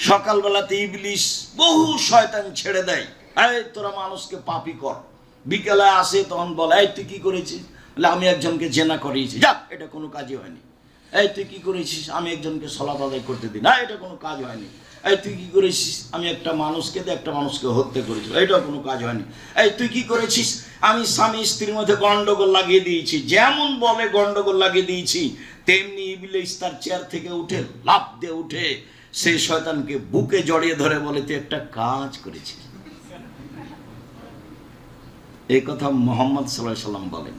সকালবেলাতে ইবলিশ বহু শয়তান ছেড়ে দেয়, এই তোরা মানুষকে পাপী কর। বিকেলে আসে, তখন বলে, এই তুই কি করেছিস? বলে, আমি একজনকে জেনা করিয়েছি। যা, এটা কোনো কাজই হয়নি। এই তুই কি করেছিস? আমি একজনকে সালাত আদায় করতে দিই না, এটা কোনো কাজ হয়নি। এই তুই কি করেছিস? আমি একটা মানুষকে হত্যা করেছি, এটাও কোনো কাজ হয়নি। এই তুই কি করেছিস? আমি স্বামী স্ত্রীর মধ্যে গন্ডগোল লাগিয়ে দিয়েছি। যেমন বলে গন্ডগোল লাগিয়ে দিয়েছি, তেমনি ইবলিশ তার চেয়ার থেকে উঠে লাফ দিয়ে উঠে সেই শয়তানকে বুকে জড়িয়ে ধরে বলে, তুই একটা কাজ করেছিস। এই কথা মুহাম্মদ সাল্লাল্লাহু আলাইহি সাল্লাম বলেন।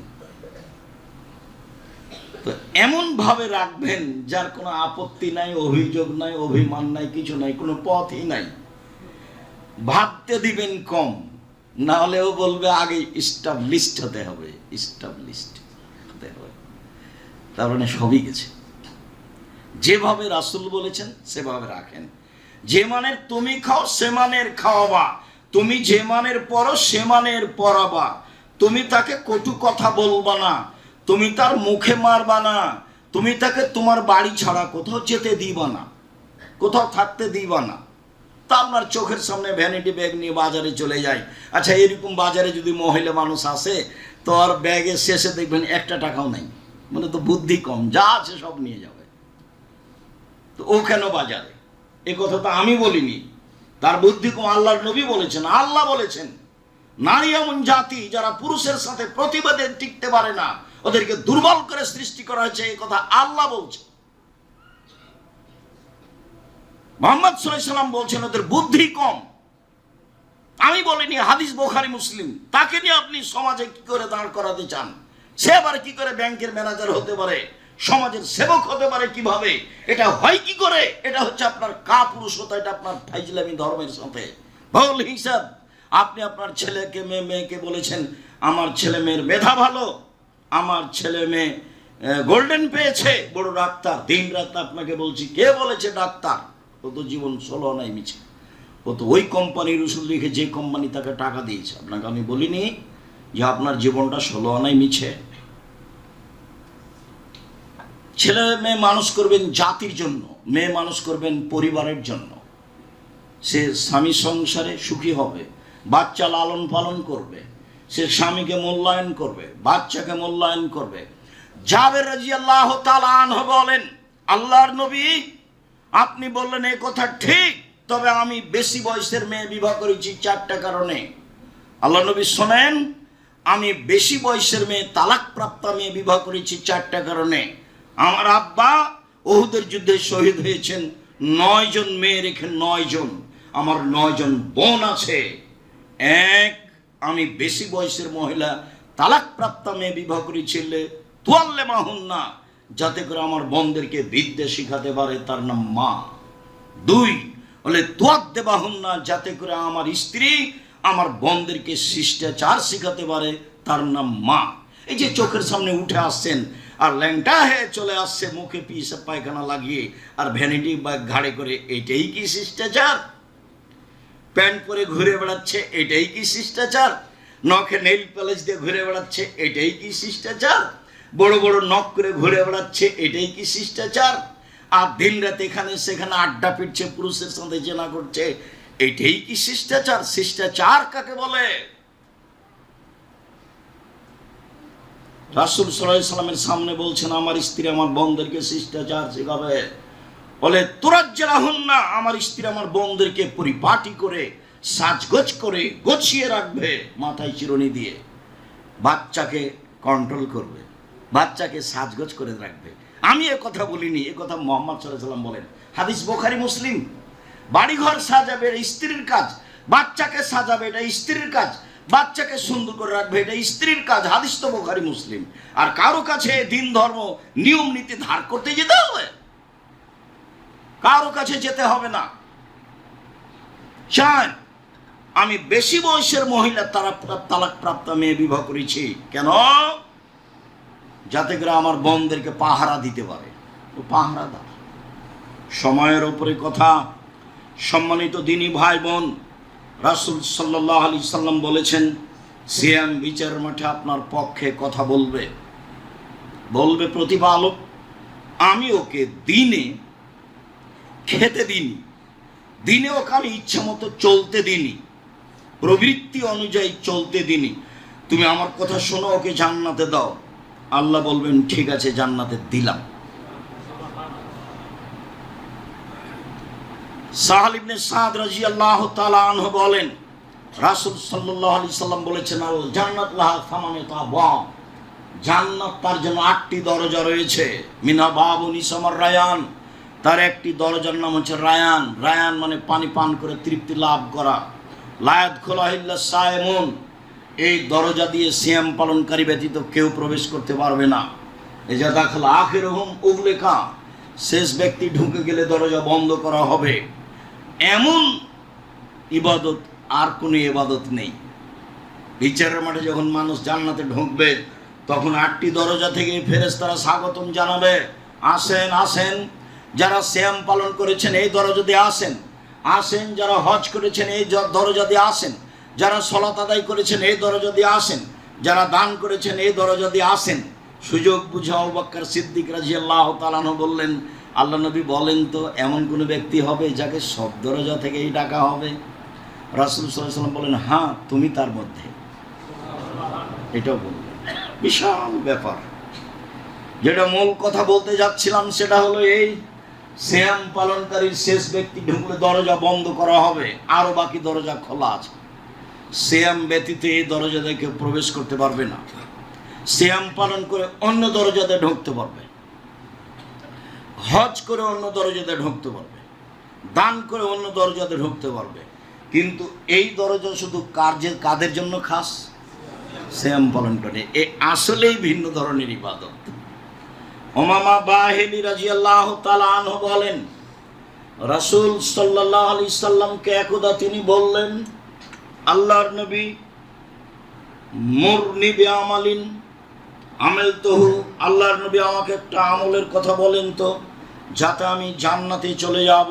তো এমন ভাবে রাখবেন যার কোনো আপত্তি নাই, অভিযোগ নাই, অভিমান নাই, কিছু নাই, কোনো পথই নাই। ভাবতে দিবেন কম, না হলেও বলবে আগে ইস্টাবলিশড হতে হবে, ইস্টাবলিশড হতে হবে। তার মানে সবই গেছে। যেভাবে রাসূল বলেছেন সেভাবে রাখেন। যে মানের তুমি খাও সে মানের খাওয়াবা, তুমি যে মানের পড়ো সে মানের পড়াবা। তুমি তাকে কটু কথা বলবা না, তুমি তার মুখে মারবা না, তুমি তাকে তোমার বাড়ি ছাড়া কোথাও যেতে দিবা না, কোথাও থাকতে দিবা না। তা আপনার চোখের সামনে ভ্যানিটি ব্যাগ নিয়ে বাজারে চলে যায়। আচ্ছা, এরকম বাজারে যদি মহিলা মানুষ আসে, তো আর ব্যাগের শেষে দেখবেন একটা টাকাও নাই, মানে তো বুদ্ধি কম, যা আছে সব নিয়ে যাবে। তো ও কেন বাজারে? এ কথা তো আমি বলিনি, তার বুদ্ধি কম। আল্লাহর নবী বলেছেন, আল্লাহ বলেছেন, নারী এমন জাতি যারা পুরুষের সাথে প্রতিবাদে টিকতে পারে না, ওদেরকে দুর্বল করে সৃষ্টি করা হয়েছে। এই কথা আল্লাহ বলছে। মুহাম্মদ সাল্লাল্লাহু আলাইহি সাল্লাম বলছেন ওদের বুদ্ধি কম। আমি বলিনি, হাদিস বুখারী মুসলিম। তাকে নিয়ে আপনি সমাজে কি করে দাঁড় করাতে চান? সে আবার কি করে ব্যাংকের ম্যানেজার হতে পারে, সমাজের সেবক হতে পারে কিভাবে? এটা হয় কি করে? এটা হচ্ছে আপনার কাপুরুষতা, এটা আপনার ফাইজলামি ধর্মের সাথে ভুল হিসাব। আপনি আপনার ছেলেকে মেয়েকে বলেছেন, আমার ছেলে মেয়ের মেধা ভালো, আমার ছেলে মেয়ে গোল্ডেন পেয়েছে, বড় ডাক্তার। দিন রাত আপনাকে বলছি, কে বলেছে ডাক্তার? ও তো জীবন 16 আনাই মিছে। ও তো ওই কোম্পানির ওষুধ লিখে যে কোম্পানি তাকে টাকা দিয়েছে। আপনাকে আমি বলিনি যে আপনার জীবনটা 16 আনাই মিছে? ছেলে মেয়ে মানুষ করবেন জাতির জন্য, মেয়ে মানুষ করবেন পরিবারের জন্য। সে স্বামী সংসারে সুখী হবে, বাচ্চা লালন পালন করবে, সে স্বামীকে মূল্যায়ন করবে, বাচ্চাকে মূল্যায়ন করবে। জাবের রাদিয়াল্লাহু তাআলা আনহু বলেন, আল্লাহর নবী আপনি বললেন এই কথা ঠিক, তবে আমি বেশি বয়সের মেয়ে বিবাহ করেছি 4টা কারণে। আল্লাহ নবী শোনেন, আমি বেশি বয়সের মেয়ে, তালাকপ্রাপ্ত মেয়ে বিবাহ করেছি 4টা কারণে। আমার আব্বা উহুদের যুদ্ধে শহীদ হয়েছেন, 9 জন মেয়ে রেখে 9 জন। আমার 9 জন বোন আছে। এক, আমি বেশি বয়সের মহিলা তালাকপ্রাপ্ত মেয়ে বিবাহ করেছিলে তুয়াল্লে মাহুন্না, যাতে করে আমার বোনদেরকে বিদ্যা শিখাতে পারে, তার নাম মা। 2 বলে তুয়াদ্দে বাহুন্না, যাতে করে আমার স্ত্রী আমার বোনদেরকে শিষ্টাচার শিখাতে পারে, তার নাম মা। এই যে চোখের সামনে উঠে আসছেন আর ল্যাংটা হয়ে চলে আসছে, মুখে পিসাব পায়খানা লাগিয়ে আর ভ্যানিটি ব্যাগ ঘাড়ে করে, এটাই কি শিষ্টাচার? প্যান্ট পরে ঘুরে বেড়াচ্ছে, এটাই কি শিষ্টাচার? নখে নেইল পলিশ দিয়ে ঘুরে বেড়াচ্ছে, এটাই কি শিষ্টাচার? বড় বড় নখ করে ঘুরে বেড়াচ্ছে, এটাই কি শিষ্টাচার? আর দিন রাত এখানে সেখানে আড্ডা পিটছে, পুরুষের সাথে জেনা করছে, এটাই কি শিষ্টাচার? শিষ্টাচার কাকে বলে? রাসূল সাল্লাল্লাহু আলাইহি সাল্লামের সামনে বলছেন, আমার স্ত্রী আমার বোনদেরকে শিষ্টাচার শেখাবে। বলে তুরাজ্জালাহুন্না, আমার স্ত্রী আমার বোনদেরকে পরিপাটি করে সাজগোজ করে গোছিয়ে রাখবে, মাথায় চিরুনি দিয়ে। বাচ্চাকে কন্ট্রোল করবে, বাচ্চাকে সাজগোজ করে রাখবে। আমি এ কথা বলিনি, এ কথা মুহাম্মদ সাল্লাল্লাহু আলাইহি সাল্লাম বলেন। হাদিস বুখারী মুসলিম। বাড়িঘর সাজাবে, এটা স্ত্রীর কাজ। বাচ্চাকে সাজাবে, এটা স্ত্রীর কাজ। বাচ্চাকে সুন্দর করে রাখবে, এটা স্ত্রীর কাজ। হাদিস তো বুখারী মুসলিম। আর কারো কাছে দিন ধর্ম নিয়ম নীতি ধার করতে যেতে হবে? কারো কাছে যেতে হবে না। চান আমি বেশি বয়সের মহিলা তালাকপ্রাপ্ত মেয়ে বিবাহ করেছি, কেন? যাতে করে আমার বোনদেরকে পাহারা দিতে পারে। ও পাহারাদার। সময়ের উপরে কথা। সম্মানিত দিনী ভাই বোন, রাসূল সাল্লাল্লাহু আলাইহি সাল্লাম বলেছেন, সিয়াম বিচার মাঠে আপনার পক্ষে কথা বলবে, বলবে প্রতিপালক আমি ওকে দিনে খেতে দিইনি, দিনে ওকে আমি ইচ্ছা মতো চলতে দিনি, প্রবৃত্তি অনুযায়ী চলতে দিনি, তুমি আমার কথা শোনো, ওকে জান্নাতে দাও। আল্লাহ বলবেন ঠিক আছে, জান্নাতে দিলাম। সাহাল ইবনে সাদ রাদিয়াল্লাহু তাআলা আনহু বলেন, রাসূল সাল্লাল্লাহু আলাইহি সাল্লাম বলেছেন, আল জান্নাত লাহা সামানিয়াতু আবওয়াব, জান্নাত তার জন্য 8টি দরজা রয়েছে। মিনা বাবুন ইসমার রায়ান, তার একটি দরজার নাম হচ্ছে রায়ান। রায়ান মানে পানি পান করে তৃপ্তি লাভ করা। লায়াত খোলাহিল্লা সায়েমুন, এই দরজা দিয়ে সিয়াম পালনকারী ব্যতীত কেউ প্রবেশ করতে পারবে না। এজা দাখাল আখিরুহুম উগলিকা, শেষ ব্যক্তি ঢুকে গেলে দরজা বন্ধ করা হবে। এমন ইবাদত আর কোনো ইবাদত নেই। বিচারের মাঠে যখন মানুষ জান্নাতে ঢুকবে, তখন 8টি দরজা থেকে ফেরেশতারা স্বাগতম জানাবে, আসেন আসেন। যারা সিয়াম পালন করেছেন এই দরজা দিয়ে আসেন, আসেন। যারা হজ করেছেন এই দরজা দিয়ে আসেন, যারা সালাত আদায় করেছেন এই দরজা দিয়ে আসেন, যারা দান করেছেন এই দরজা দিয়ে আসেন। সুযোগ বুঝে আবু বকর সিদ্দিক রাদিয়াল্লাহু তাআলা আনহু বললেন, আল্লাহ নবী বলেন তো এমন কোনো ব্যক্তি হবে যাকে সব দরজা থেকেই ডাকা হবে? রাসূল সাল্লাল্লাহু আলাইহি ওয়াসাল্লাম বলেন, হ্যাঁ তুমি তার মধ্যে। এটাও বললেন। বিশাল ব্যাপার। যেটা মূল কথা বলতে যাচ্ছিলাম সেটা হলো এই, সিয়াম পালনকারীর শেষ ব্যক্তি ঢুকলে দরজা বন্ধ করা হবে, আরও বাকি দরজা খোলা আছে। সিয়াম ব্যতীত এই দরজা দিয়ে কেউ প্রবেশ করতে পারবে না। সিয়াম পালন করে অন্য দরজাতে ঢুকতে পারবে, হজ করে অন্য দরজাতে ঢুকতে পারবে, দান করে অন্য দরজাতে ঢুকতে পারবে। কিন্তু এই দরজা শুধু কাদের জন্য খাস? সিয়াম পালন করে। এ আসলেই ভিন্ন ধরনের ইবাদত। উমামা বাহিলি রাদিয়াল্লাহু তাআলা আনহু বলেন, রাসূল সাল্লাল্লাহু আলাইহি সাল্লামকে একদা তিনি বললেন, আল্লাহর নবী, মুরনি বিআমালিন আমিলতুহু, আল্লাহর নবী আমাকে একটা আমলের কথা বলেন তো, যাতে আমি জান্নাতে চলে যাব।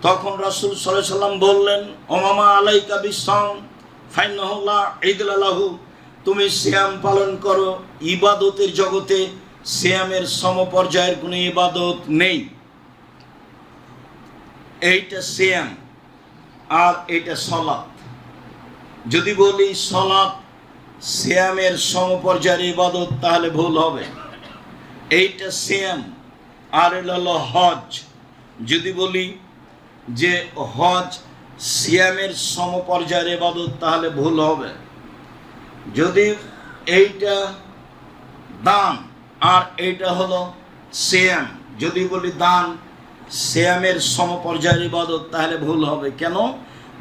তখন রাসূল সাল্লাল্লাহু আলাইহি সাল্লাম বললেন, উমামা আলাইকা বিসসাম ফাইন্নাহু লা ইদলা লাহু, তুমি সিয়াম পালন করো। ইবাদতের জগতে সিয়ামের সমপর্যায়ের কোনো ইবাদত নেই। এইটা সিয়াম আর এইটা সালাত। যদি বলি সালাত সিয়ামের সমপর্যায়ের ইবাদত তাহলে ভুল হবে। এইটা সিয়াম আর এটা হলো হজ। যদি বলি যে হজ সিয়ামের সমপর্যায়ের ইবাদত তাহলে ভুল হবে। যদি এইটা দান আর এইটা হলো সিয়াম, যদি বলি দান সিয়ামের সমপর্যায়ের ইবাদত তাহলে ভুল হবে। কেন?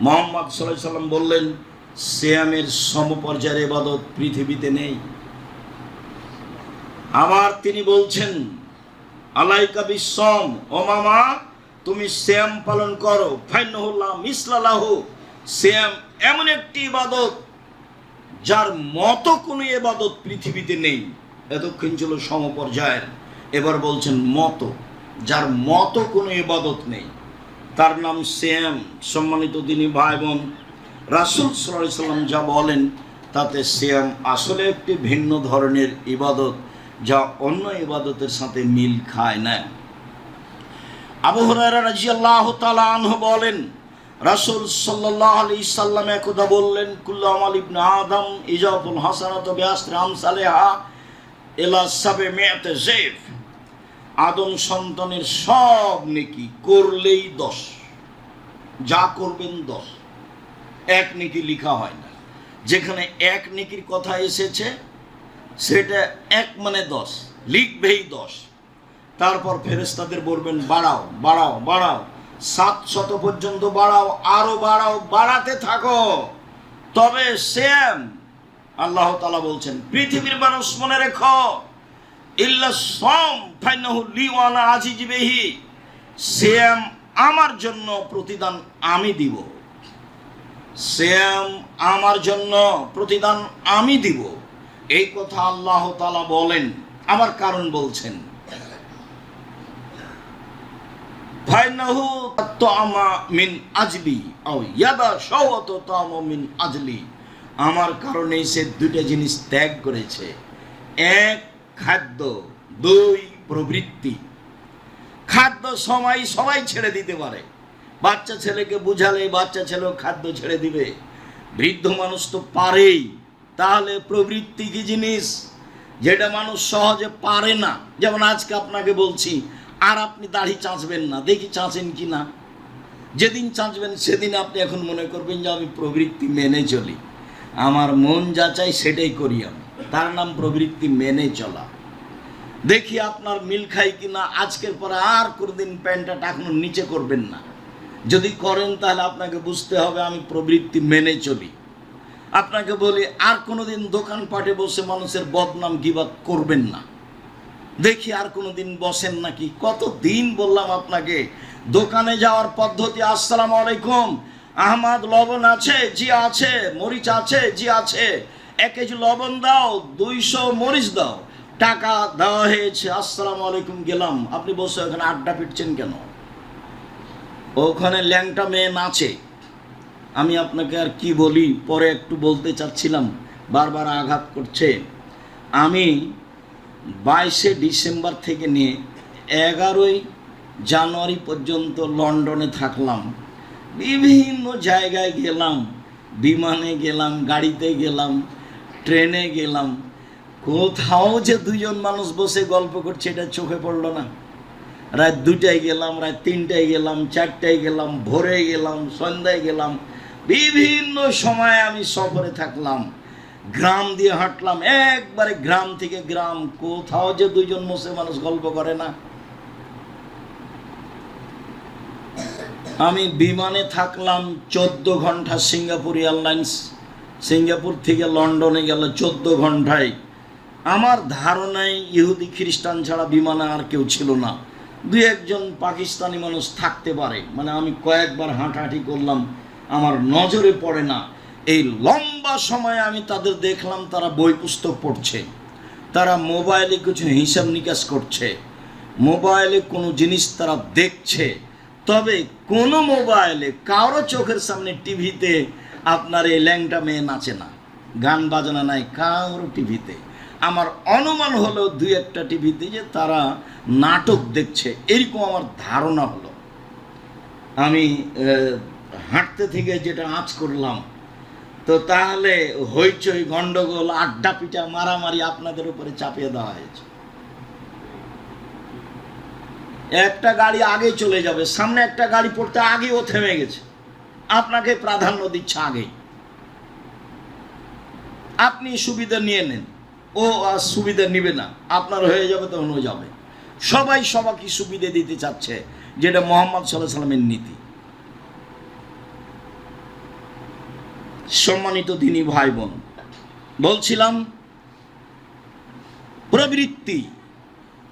মুহাম্মদ সাল্লাল্লাহু আলাইহি সাল্লাম বললেন, সিয়ামের সমপর্যায়ের ইবাদত পৃথিবীতে নেই। আবার তিনি বলছেন, আলাইকা বিসসাম, ও মামা তুমি সিয়াম পালন করো। ফাইন্নাহু লা মিসলা লাহু, সিয়াম এমন একটি ইবাদত যার মতো কোনো ইবাদত পৃথিবীতে নেই। এতক্ষণ ছিল সমপর্যায়ের, এবার বলছেন মতো, যার মতো কোনো ইবাদত নেই, তার নাম সিয়াম। সম্মানিত দিনী ভাই বোন, রাসূল সাল্লাল্লাহু আলাইহি সাল্লাম যা বলেন তাতে সিয়াম আসলে একটি ভিন্ন ধরনের ইবাদত, যা অন্য ইবাদতের সাথে মিল খায় না। আবু হুরায়রা রাদিয়াল্লাহু তাআলা আনহু বলেন, রাসূল সাল্লাল্লাহু আলাইহি সাল্লাম একদা বললেন, কুল্লু আমাল ইবনে আদম ইজাতুল হাসানাতু বিআশরি আমসালিহা ইলা 700 যায়ফ, আদম সন্তানের সব নেকি করলেই 10, যা করবেন 10, এক নেকি লিখা হয় না। যেখানে এক নেকির কথা এসেছে সেটা এক মানে 10, লিখবেই 10। তারপর ফেরেশতাদের বলবেন বাড়াও বাড়াও বাড়াও, 700 পর্যন্ত বাড়াও, আরো বাড়াও, বাড়াতে থাকো। তবে সিয়াম, আল্লাহ তাআলা বলছেন, পৃথিবীর মানুষ মনে রেখো, ইল্লা সাম ফাইনাহু লি ওয়া আনা আজিজু বিহি, সিয়াম আমার জন্য প্রতিদান আমি দিব। সিয়াম আমার জন্য প্রতিদান আমি দিব, এই কথা আল্লাহ তাআলা বলেন। আমার কারণ বলছেন, ফাইনাহু তা'আমা মিন আজলি আও ইয়াদা শাওয়াতু তা'আমা মিন আজলি, আমার কারণে সে দুইটা জিনিস ত্যাগ করেছে। এক খাদ্য, দুই প্রবৃত্তি। খাদ্য সবাই ছেড়ে দিতে পারে, বাচ্চা ছেলেকে বুঝালে বাচ্চা ছেলেও খাদ্য ছেড়ে দিবে। বৃদ্ধ মানুষ তো পারেই। তাহলে প্রবৃত্তি কি জিনিস? যেটা মানুষ সহজে পারে না। যেমন আজকে আপনাকে বলছি, আর আপনি দাড়ি চাঁচবেন না, দেখি চাঁচেন কি না। যেদিন চাঁচবেন সেদিন আপনি এখন মনে করবেন যে আমি প্রবৃত্তি মেনে চলি, আমার মন যা চাই সেটাই করি আমি। তার নাম প্রবৃত্তি মেনে চলা। দেখি আপনার মিল খাই কিনা। আজকের পরে আর কোনোদিন প্যান্টটা টাকানোর নিচে করবেন না। যদি করেন তাহলে আপনাকে বুঝতে হবে আমি প্রবৃত্তি মেনে চলি। আপনাকে বলি আর কোনোদিন দোকানপাটে বসে মানুষের বদনাম গীবত করবেন না। দেখি আর কোনোদিন বসেন নাকি। কতদিন বললাম আপনাকে দোকানে যাওয়ার পদ্ধতি। আসসালামু আলাইকুম, আহমদ লবণ আছে? জি আছে। মরিচ আছে? জি আছে। 1 কেজি লবণ দাও, 200 মরিচ দাও। টাকা দেওয়া হয়েছে, আসসালামু আলাইকুম, গেলাম। আপনি বসে ওখানে আড্ডা পিটছেন কেন? ওখানে ল্যাংটা মেয়ে নাচে। আমি আপনাকে আর কি বলি, পরে একটু বলতে চাচ্ছিলাম, বারবার আঘাত করছে। আমি 22শে ডিসেম্বর থেকে নিয়ে 11ই জানুয়ারি পর্যন্ত লন্ডনে থাকলাম। বিভিন্ন জায়গায় গেলাম, বিমানে গেলাম, গাড়িতে গেলাম, ট্রেনে গেলাম। কোথাও যে দুজন মানুষ বসে গল্প করছে এটা চোখে পড়লো না। রাত 2টায় গেলাম, রাত 3টায় গেলাম, 4টায় গেলাম, ভোরে গেলাম, সন্ধ্যায় গেলাম। বিভিন্ন সময় আমি সফরে থাকলাম, গ্রাম দিয়ে হাঁটলাম, একবারে গ্রাম থেকে গ্রাম। কোথাও যে দুজন বসে মানুষ গল্প করে না। আমি বিমানে থাকলাম 14 ঘন্টা, সিঙ্গাপুর এয়ারলাইন্স। সিঙ্গাপুর থেকে লন্ডনে গেল 14 ঘন্টায়। আমার ধারণায় ইহুদি খ্রিস্টান ছাড়া বিমানে আর কেউ ছিল না। 2-1জন পাকিস্তানি মানুষ থাকতে পারে। মানে আমি কয়েকবার হাঁটাহাঁটি করলাম, আমার নজরে পড়ে না। এই লম্বা সময় আমি তাদের দেখলাম তারা বই পুস্তক পড়ছে, তারা মোবাইলে কিছু হিসাব নিকাশ করছে, মোবাইলে কোনো জিনিস তারা দেখছে। তবে কোনো মোবাইলে কারো চোখের সামনে টিভিতে আপনার এই ল্যাংটা মেয়ে নাচে না, গান বাজনা নাই কারো টিভিতে। আমার অনুমান হলো 2-1টা টিভিতে যে তারা নাটক দেখছে, এরকম আমার ধারণা হলো। আমি হাঁটতে থেকে যেটা আঁচ করলাম, তো তাহলে হইচই, গন্ডগোল, আড্ডা পিটা, মারামারি আপনাদের উপরে চাপিয়ে দেওয়া হয়েছে। একটা গাড়ি আগে চলে যাবে, সামনে একটা গাড়ি পড়তে আগে ও থেমে গেছে, আপনাকে প্রাধান্য দিচ্ছে আগেই। আপনি সুবিধা নিয়ে নেন, ও আর সুবিধা নিবে না, আপনার হয়ে যাবে তখন ও যাবে। সবাই সবাইকে সুবিধা দিতে চাচ্ছে, যেটা মুহাম্মদ সাল্লাল্লাহু আলাইহি ওয়াসাল্লামের নীতি। সম্মানিত দিনী ভাই বোন, বলছিলাম প্রবৃত্তি।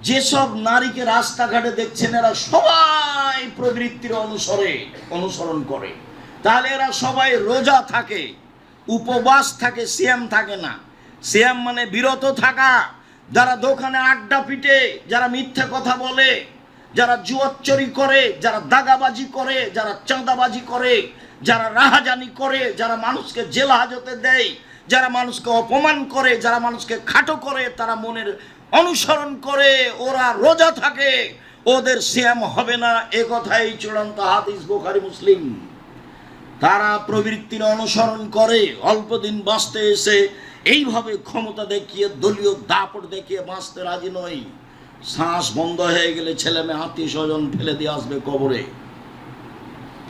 যেসব নারীকে রাস্তাঘাটে দেখছেন এরা সবাই প্রবৃত্তির অনুসরণ করে। তাহলে এরা সবাই রোজা থাকে, উপবাস থাকে, সিয়াম থাকে না। সিয়াম মানে বিরত থাকা। যারা দোকানে আড্ডা পিটে, যারা মিথ্যা কথা বলে, যারা জুয়াচুরি করে, যারা দাগাবাজি করে, যারা চাঁদাবাজি করে, যারা রাহাজানি করে, যারা মানুষকে জেল হাজতে দেয়, যারা মানুষকে অপমান করে, যারা মানুষকে খাটো করে, তারা মনের অনুসরণ করে, ওরা রোজা থাকে, ওদের সিয়াম হবে না। এ কথাই চূড়ান্ত হাদিস, বুখারী মুসলিম। তারা প্রবৃত্তির অনুসরণ করে, অল্প দিন বাঁচতে এসে এইভাবে ক্ষমতা দেখিয়ে, দলীয় দাপট দেখিয়ে বাঁচতে রাজি নয়। শ্বাস বন্ধ হয়ে গেলে ছেলে মেয়ে, আত্মীয় স্বজন ফেলে দিয়ে আসবে কবরে,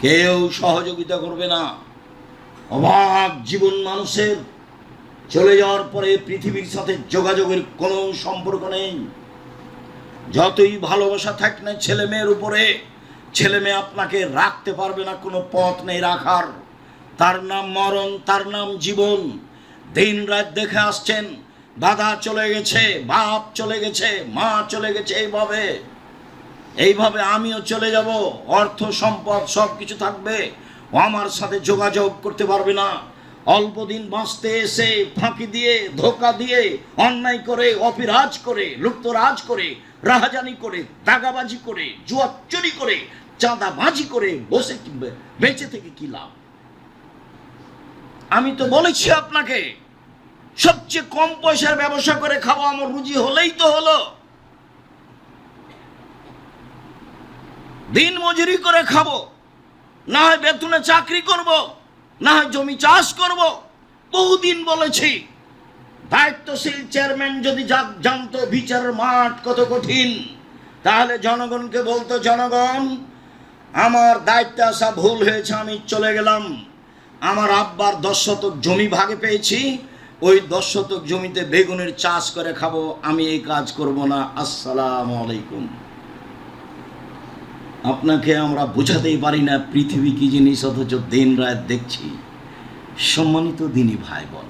কেউ সহযোগিতা করবে না। অবাক জীবন মানুষের, চলে যাওয়ার পরে পৃথিবীর সাথে যোগাযোগের কোনো সম্পর্ক নেই। যতই ভালোবাসা থাক না ছেলে মেয়ের উপরে, ছেলে মেয়ে আপনাকে রাখতে পারবে না, কোনো পথ নেই রাখার। তার নাম মরণ, তার নাম জীবন। দিন রাত দেখে আসছেন, দাদা চলে গেছে, বাপ চলে গেছে, মা চলে গেছে, এইভাবে আমিও চলে যাব। অর্থ সম্পদ সব কিছু থাকবে, ও আমার সাথে যোগাযোগ করতে পারবে না। অল্প দিন বাঁচতে এসে ফাঁকি দিয়ে, ধোকা দিয়ে, অন্যায় করে, অপিরাজ করে, লুপ্তরাজ করে, রাহাজানি করে, দাগাবাজি করে, জুয়া চুরি করে, চাঁদাবাজি করে বসে বেঁচে থেকে কি লাভ? আমি তো বলেছি আপনাকে, সবচেয়ে কম পয়সার ব্যবসা করে খাবো, আমার রুজি হলেই তো হলো। দিন মজুরি করে খাবো, না হয় বেতনে চাকরি করব, না হয় জমি চাষ করব। বহুদিন বলেছি, দায়িত্বশীল চেয়ারম্যান যদি জানতো বিচারের মাঠ কত কঠিন, তাহলে জনগণকে বলতো, জনগণ আমার দায়িত্বে আসা ভুল হয়েছে, আমি চলে গেলাম। আমার আব্বার 10 শতক জমি ভাগে পেয়েছি, ওই 10 শতক জমিতে বেগুনের চাষ করে খাবো, আমি এই কাজ করব না। আসসালামু আলাইকুম। আপনাকে আমরা বোঝাতেই পারি না পৃথিবী কি জিনিস, অথচ দিন রাত দেখছি। সম্মানিত দিনী ভাই বোন,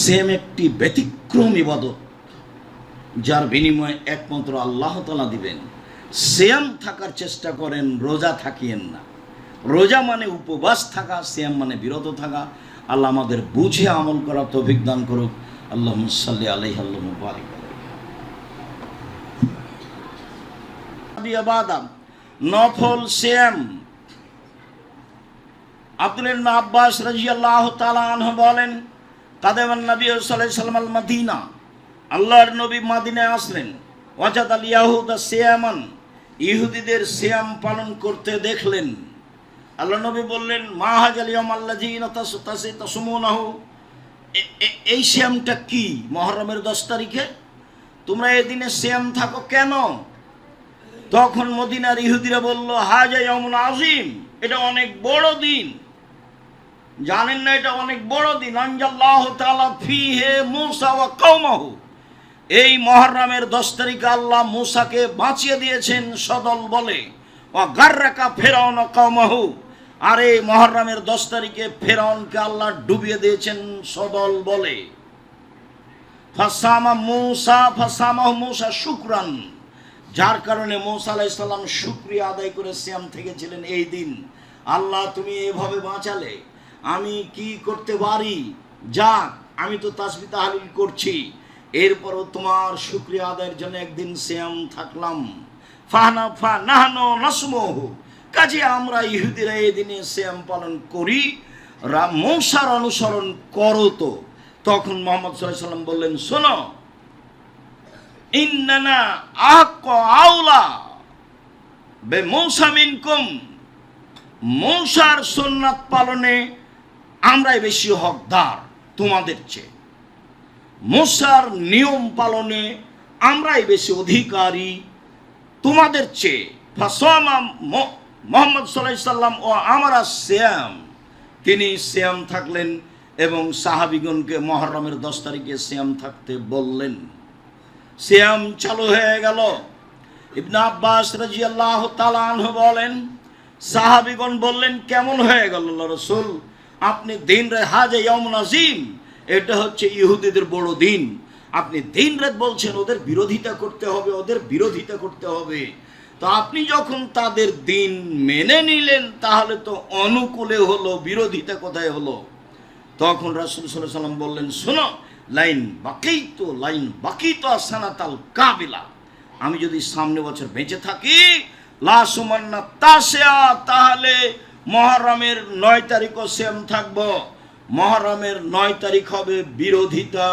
সেম একটি ব্যতিক্রম ইবাদত, যার বিনিময়ে একমাত্র আল্লাহ তাআলা দিবেন। সিয়াম থাকার চেষ্টা করেন, রোজা থাকিয়েন না। রোজা মানে উপবাস থাকা, সিয়াম মানে বিরত থাকা। আল্লাহ আমাদের বুঝে আমল করার তৌফিক দান করুক। আল্লাহুম্মা সাল্লি আলাইহি আল্লাহুম্মা বারিক আলাইহি। নফল সিয়াম। আব্দুল্লাহ ইবনে আব্বাস রাদিয়াল্লাহু তাআলা আনহু বলেন, কাদামান নবী সাল্লাল্লাহু আলাইহি ওয়াসাল্লাম মদিনা, আল্লাহর নবী মদিনায় আসলেন। ওয়াজাদ আল ইয়াহুদা সিয়ামান, ইহুদিদের সিয়াম পালন করতে দেখলেন। আল্লাহ নবী বললেন, মা হাজাল ইয়াউম আল্লাযীনা তাসুমুনাহু, এই সিয়ামটা কি? মুহররমের 10 তারিখে তোমরা এই দিনে সিয়াম থাকো কেন? তখন মদিনার ইহুদিরা বলল, হাজা ইয়াউমুন আযীম, এটা অনেক বড় দিন। জানেন না এটা অনেক বড় দিন? আনজাল্লাহু তাআলা ফীহি মূসা ওয়া কওমাহু, এই মুহররমের 10 তারিখে আল্লাহ মূসাকে বাঁচিয়ে দিয়েছেন সদল বলে। ওয়া গাররাকা ফিরআউন ওয়া কওমাহু, আর এই মুহররমের 10 তারিখে ফিরআউনকে আল্লাহ ডুবিয়ে দিয়েছেন সদল বলে। ফাসামাহু মূসা শুকরান, যার কারণে মূসা আলাইহিস সালাম শুকরিয়া আদায় করে সিয়াম থেকেছিলেন এই দিন। আল্লাহ তুমি এভাবে বাঁচালে, আমি কি করতে পারি? যাক, আমি তো তাসবিহ তাহলিল করছি, এরপরও তোমার শুকরিয়া আদায়ের জন্য একদিন সিয়াম থাকলাম। নাহনু নাসমুহু, কাজে আমরা ইহুদিরা এই দিনে সিয়াম পালন করি, মূসার অনুসরণ করো। তো তখন মুহাম্মদ সাল্লাল্লাহু আলাইহি ওয়াসাল্লাম বললেন, শোনো, ইন্নানা আহাক্কু আওলা বিমূসা মিনকুম, মূসার সুন্নাত পালনে আমরাই বেশি হকদার তোমাদের চেয়ে। মূসার নিয়ম পালনে আমরাই বেশি অধিকারী তোমাদের চেয়ে। ফাসামা মুহাম্মদ সাল্লাল্লাহু আলাইহি সাল্লাম ও আমরা সিয়াম, তিনি সিয়াম থাকলেন এবং সাহাবীগণকে মুহররমের 10 তারিখে সিয়াম থাকতে বললেন। সিয়াম চালু হয়ে গেল। ইবনে আব্বাস রাদিয়াল্লাহু তাআলা আনহু বলেন, সাহাবীগণ বললেন, কেমন হয়ে গেল আল্লাহর রাসূল? আপনি দিন রাত, হাজা ইয়াউমুন আযীম, এটা হচ্ছে ইহুদিদের বড় দিন, আপনি দিন রাত বলছেন ওদের বিরোধিতা করতে হবে, ওদের বিরোধিতা করতে হবে। তো আপনি যখন তাদের দিন মেনে নিলেন, তাহলে তো অনুকূলে হলো, বিরোধিতা কোথায় হলো? তখন রাসূল সাল্লাল্লাহু আলাইহি ওয়াসাল্লাম বললেন, শোনো, লাইন বাকিতো সানাতাল কাবিলা, আমি যদি সামনে বছর বেঁচে থাকি, লা সুমান্না তাসিয়া, তাহলে মুহররমের 9 তারিখও সিয়াম থাকবো। মুহররমের 9 তারিখ হবে বিরোধিতা,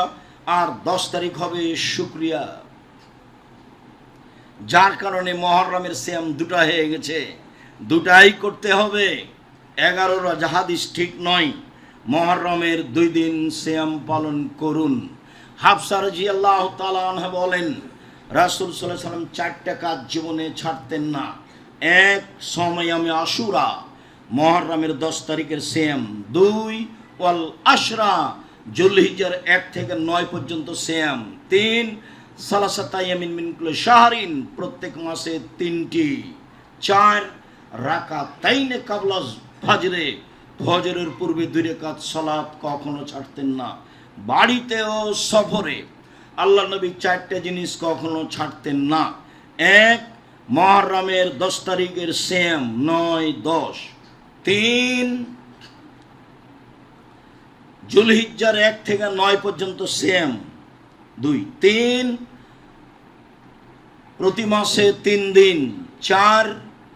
আর 10 তারিখ হবে শুকরিয়া। যার কারণে মুহররমের সিয়াম দুটা হয়ে গেছে, দুটাই করতে হবে। 11 হাদিস ঠিক নয়। মুহররমের 2 দিন সিয়াম পালন করুন। হাফসা রাদিয়াল্লাহু তাআলা আনহা বলেন, রাসূল সাল্লাল্লাহু আলাইহি ওয়াসাল্লাম 4টা কাজ জীবনে ছাড়তেন না। এক, সময়ামে আশুরা, মুহররমের 10 তারিখের সিয়াম। 2, ওয়াল আশরা, যুলহিজ্জার 1 থেকে 9 পর্যন্ত সিয়াম। 3, সালাসাতা ইয়ামিন মিন কুল্লি শাহরিন, প্রত্যেক মাসে 3টি। 4, রাকাতাইনে কাবলা ফাজরে, ফজরের পূর্বে 2 রাকাত সালাত কখনো ছাড়তেন না। বাড়িতে ও সফরে আল্লাহ নবী 4টা জিনিস কখনো ছাড়তেন না। 1, মুহররমের 10 তারিখের সিয়াম 9, 10। 3, যুলহিজ্জার 1 থেকে 9 পর্যন্ত সিয়াম। 2, 3, প্রতি মাসে 3 দিন। 4,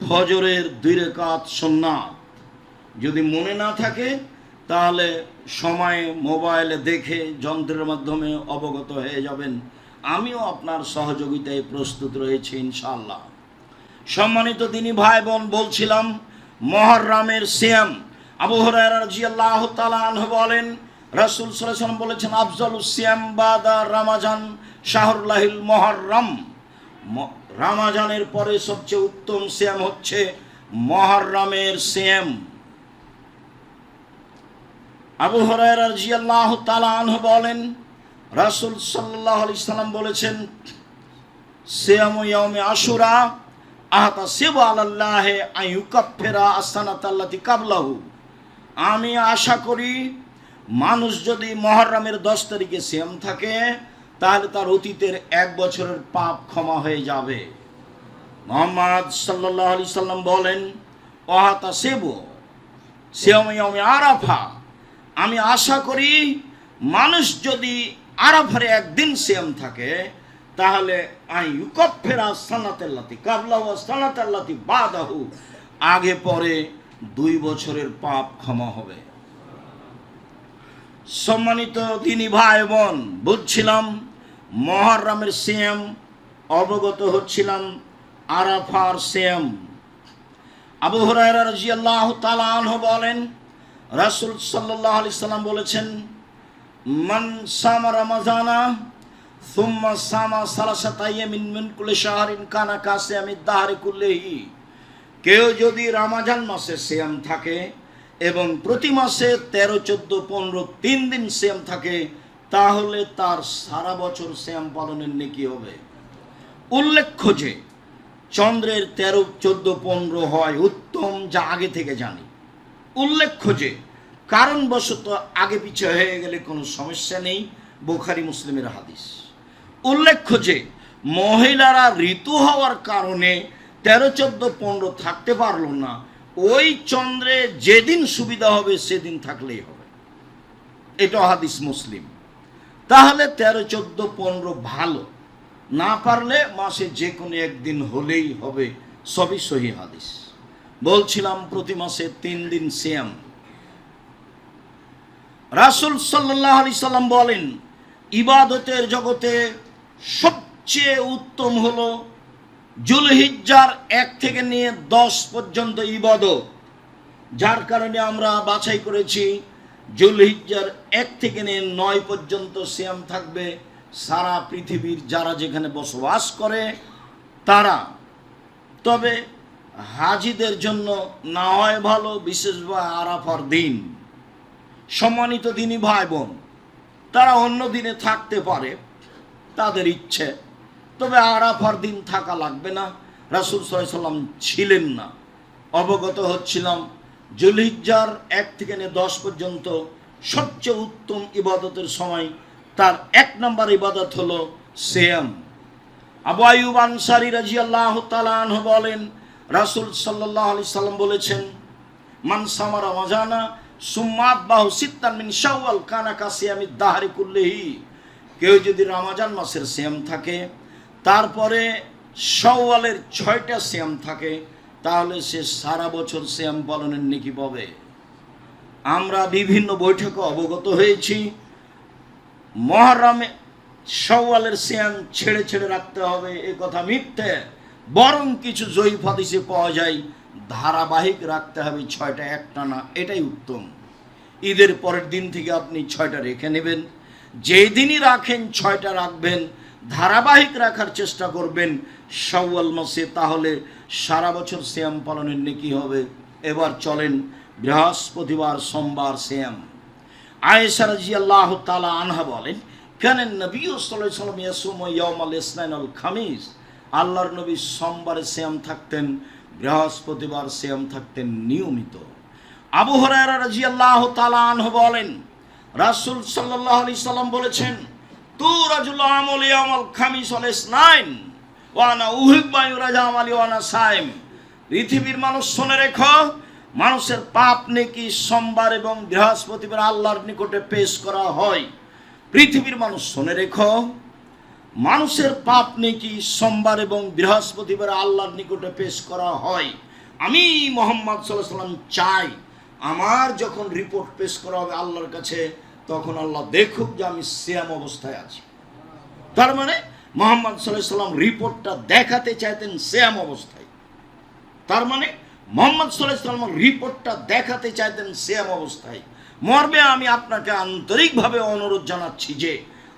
ফজরের 2 রাকাত সুন্নাত। যদি মনে না থাকে তাহলে সময় মোবাইলে দেখে যন্ত্রের মাধ্যমে অবগত হয়ে যাবেন। আমিও আপনার সহযোগিতায় প্রস্তুত রয়েছি ইনশাআল্লাহ। সম্মানিত দিনী ভাই বোন, বলছিলাম মুহররমের সিয়াম। আবু হুরায়রা রাদিয়াল্লাহু তাআলা আনহু বলেন, রাসূল সাল্লাল্লাহু আলাইহি ওয়াসাল্লাম বলেছেন, আফজালুস সিয়াম বাদা রমাজান শাহরুল্লাহিল মুহররম। রমাজানের পরে সবচেয়ে উত্তম সিয়াম হচ্ছে মুহররমের সিয়াম। আবু হুরায়রা রাদিয়াল্লাহু তাআলা আনহু বলেন, রাসূল সাল্লাল্লাহু আলাইহি সাল্লাম বলেছেন, সিয়ামু ইয়াউমি আশুরা আহতাসিবু আলাল্লাহি আইয়ুকাফিরা আসসানাতাল্লাতী কাবলাহু। আমি আশা করি মানুষ যদি মুহররমের 10 তারিখে সিয়াম থাকে তাহলে তার অতীতের 1 বছরের পাপ ক্ষমা হয়ে যাবে। মুহাম্মদ সাল্লাল্লাহু আলাইহি সাল্লাম বলেন, ওয়াহতাসিবু সিয়ামু ইয়াউমি আরাফা। আমি আশা করি মানুষ যদি আরাফার একদিন সিয়াম থাকে তাহলে আইয়ুকাফিরা সানাতাল্লাতী কাবলাহু সানাতাল্লাতী বাদাহু, আগে পরে 2 বছরের পাপ ক্ষমা হবে। সম্মানিত দিনী ভাই বোন, বুঝছিলাম মুহররমের সিয়াম, অবগত হচ্ছিলাম আরাফার সিয়াম। আবু হুরায়রা রাদিয়াল্লাহু তাআলা আনহু বলেন, রাসূল সাল্লাল্লাহু আলাইহি সাল্লাম বলেছেন, মান সামা রমাজানা সুম্মা সামা সালাসাতা আইয়ামিন মিন কুল্লি শাহরিন কানা কাসিয়ামিদ দাহরি কুল্লিহি। কেউ যদি রমজান মাসে সিয়াম থাকে এবং প্রতি মাসে 13, 14, 15 3 দিন সিয়াম থাকে তাহলে তার সারা বছর সিয়াম পালনের নেকি হবে। উল্লেখ্য যে চন্দ্রের 13, 14, 15 হয় উত্তম, যা আগে থেকে জানি। উল্লেখ্য যে কারণবশত আগে পিছে হয়ে গেলে কোনো সমস্যা নেই, বুখারী মুসলিমের হাদিস। উল্লেখ্য যে মহিলারা ঋতু হওয়ার কারণে 13, 14, 15 থাকতে পারলো না, ওই চন্দ্রে যেদিন সুবিধা হবে সেদিন থাকলেই হবে, এটা হাদিস মুসলিম। তাহলে 13, 14, 15 ভালো, না পারলে মাসে যে কোনো একদিন হলেই হবে, সবই সহিহ হাদিস। বলছিলাম প্রতি মাসে 3 দিন সিয়াম। রাসূল সাল্লাল্লাহু আলাইহি সাল্লাম বলেন, ইবাদতের জগতে সবচেয়ে উত্তম হলো জুলহিজ্জার 1 থেকে নিয়ে 10 পর্যন্ত ইবাদত। যার কারণে আমরা বাছাই করেছি জুলহিজ্জার 1 থেকে নিয়ে 9 পর্যন্ত সিয়াম থাকবে সারা পৃথিবীর যারা যেখানে বসবাস করে তারা। তবে হাজিদের জন্য না হয় ভালো, বিশেষ বা আরাফার দিন। সম্মানিত দিনী ভাই বোন, তারা অন্য দিনে থাকতে পারে, তাদের ইচ্ছে, তবে আরাফার দিন থাকা লাগবে না। রাসূল সাল্লাল্লাহু আলাইহি সাল্লাম ছিলেন না। অবগত হচ্ছিলাম জুলহিজ্জার 1 থেকে নিয়ে 10 পর্যন্ত সবচেয়ে উত্তম ইবাদতের সময়, তার 1 নম্বর ইবাদত হলো সিয়াম। আবু আইয়ুব আনসারী রাদিয়াল্লাহু তাআলা আনহু বলেন, রাসূল সাল্লাল্লাহু আলাইহি সাল্লাম বলেছেন, মান সামা রমাজানা সুম্মা বাহু সিত্তান মিন শাওয়াল কানা কাসিয়ামিদ দাহরি কুল্লিহি। কেউ যদি রমজান মাসের সিয়াম থাকে তারপরে শাওয়ালের 6টা সিয়াম থাকে তাহলে সে সারা বছর সিয়াম পালনের নেকি পাবে। আমরা বিভিন্ন বৈঠকে অবগত হয়েছি মুহররমে শাওয়ালের সিয়াম ছেড়ে ছেড়ে রাখতে হবে, এ কথা মিথ্যে। বরং কিছু জয়ীফ হাদিসে পাওয়া যায় ধারাবাহিক রাখতে হবে 6টা একটানা, এটাই উত্তম। ঈদের পরের দিন থেকে আপনি 6টা রেখে নেবেন, যেই দিনই রাখেন 6টা রাখবেন, ধারাবাহিক রাখার চেষ্টা করবেন শাওয়াল মাসে, তাহলে সারা বছর সিয়াম পালনের নেকি হবে। এবার চলেন বৃহস্পতিবার সোমবার সিয়াম। আয়েশা রাদিয়াল্লাহু তাআলা আনহা বলেন, কানান নবী সাল্লাল্লাহু আলাইহি ওয়াসাল্লাম ইয়াসুমু ইয়াওমাল ইসনাইন ওয়াল খামিস। আল্লাহর নবী সোমবারে সিয়াম থাকতেন, বৃহস্পতিবার সিয়াম থাকতেন নিয়মিত। আবু হুরায়রা রাদিয়াল্লাহু তাআলা আনহু বলেন, রাসূল সাল্লাল্লাহু আলাইহি সাল্লাম বলেছেন, তু রাজুল আমল ইয়াওমাল খামিস ওয়াল ইসনাইন ওয়া আনা উহিব্বু ইউরাজা আমালি ওয়া আনা সাইম। পৃথিবীর মানুষ শুনে রেখো, মানুষের পাপ নেকি সোমবার এবং বৃহস্পতিবার আল্লাহর নিকটে পেশ করা হয়। পৃথিবীর মানুষ শুনে রেখো, মানুষের পাপ নেকি সোমবার এবং বৃহস্পতিবার আল্লাহর নিকটে পেশ করা হয়। আমি মুহাম্মদ সাল্লাল্লাহু আলাইহি সাল্লাম চাই আমার যখন রিপোর্ট পেশ করা হবে আল্লাহর কাছে, তখন আল্লাহ দেখুক যে আমি সিয়াম অবস্থায় আছি। তার মানে মুহাম্মদ সাল্লাল্লাহু আলাইহি সাল্লাম রিপোর্টটা দেখাতে চাইতেন সিয়াম অবস্থায়। তার মানে মোহাম্মদ সাল্লাল্লাহু আলাইহি ওয়াসাল্লাম রিপোর্টটা দেখাতে চাইতেন সিয়াম অবস্থায়। মর্মে আমি আপনাকে আন্তরিকভাবে অনুরোধ জানাচ্ছি যে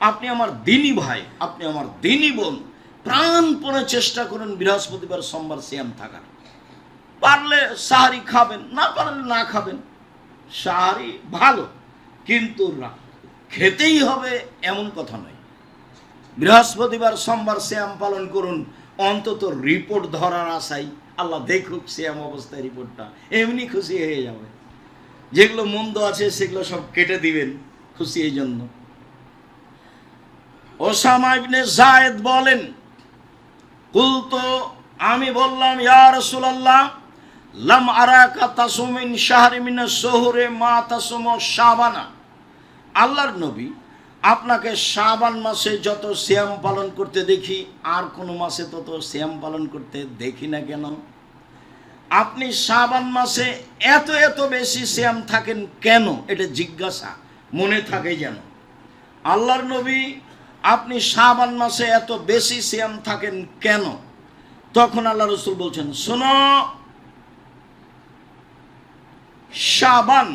আপনি আমার দিনী ভাই, আপনি আমার দিনী বোন, প্রাণপণে চেষ্টা করুন বৃহস্পতিবার সোমবার সিয়াম থাকার। পারলে সাহারি খাবেন, না পারলে না খাবেন। সাহারি ভালো, কিন্তু খেতেই হবে এমন কথা নয়। বৃহস্পতিবার সোমবার সিয়াম পালন করুন, অন্তত রিপোর্ট ধরার আশায়। আল্লাহ দেখুক সিয়াম অবস্থায় রিপোর্টটা, এমনি খুশি হয়ে যাবে। যেগুলো মন্দ আছে সেগুলো সব কেটে দিবেন খুশি এই জন্য। ওসামা ইবনে যায়েদ বলেন, কুলতু, আমি বললাম, ইয়া রাসূলুল্লাহ, লাম আরাকা তাসুমিন শাহরি মিনাশ শুহুরে মা তাসুমু শাবানা। আল্লাহর নবী, আপনাকে শাবান মাসে যত সিয়াম পালন করতে দেখি, আর কোনো মাসে তত সিয়াম পালন করতে দেখি না কেন? আপনি শাবান মাসে এত এত বেশি সিয়াম থাকেন কেন? এটা জিজ্ঞাসা মনে থাকে যেন। আল্লাহর নবী, আপনি শাবান মাসে এত বেশি সিয়াম থাকেন কেন? তখন আল্লাহ রাসূল বলছেন, শোনো, শাবান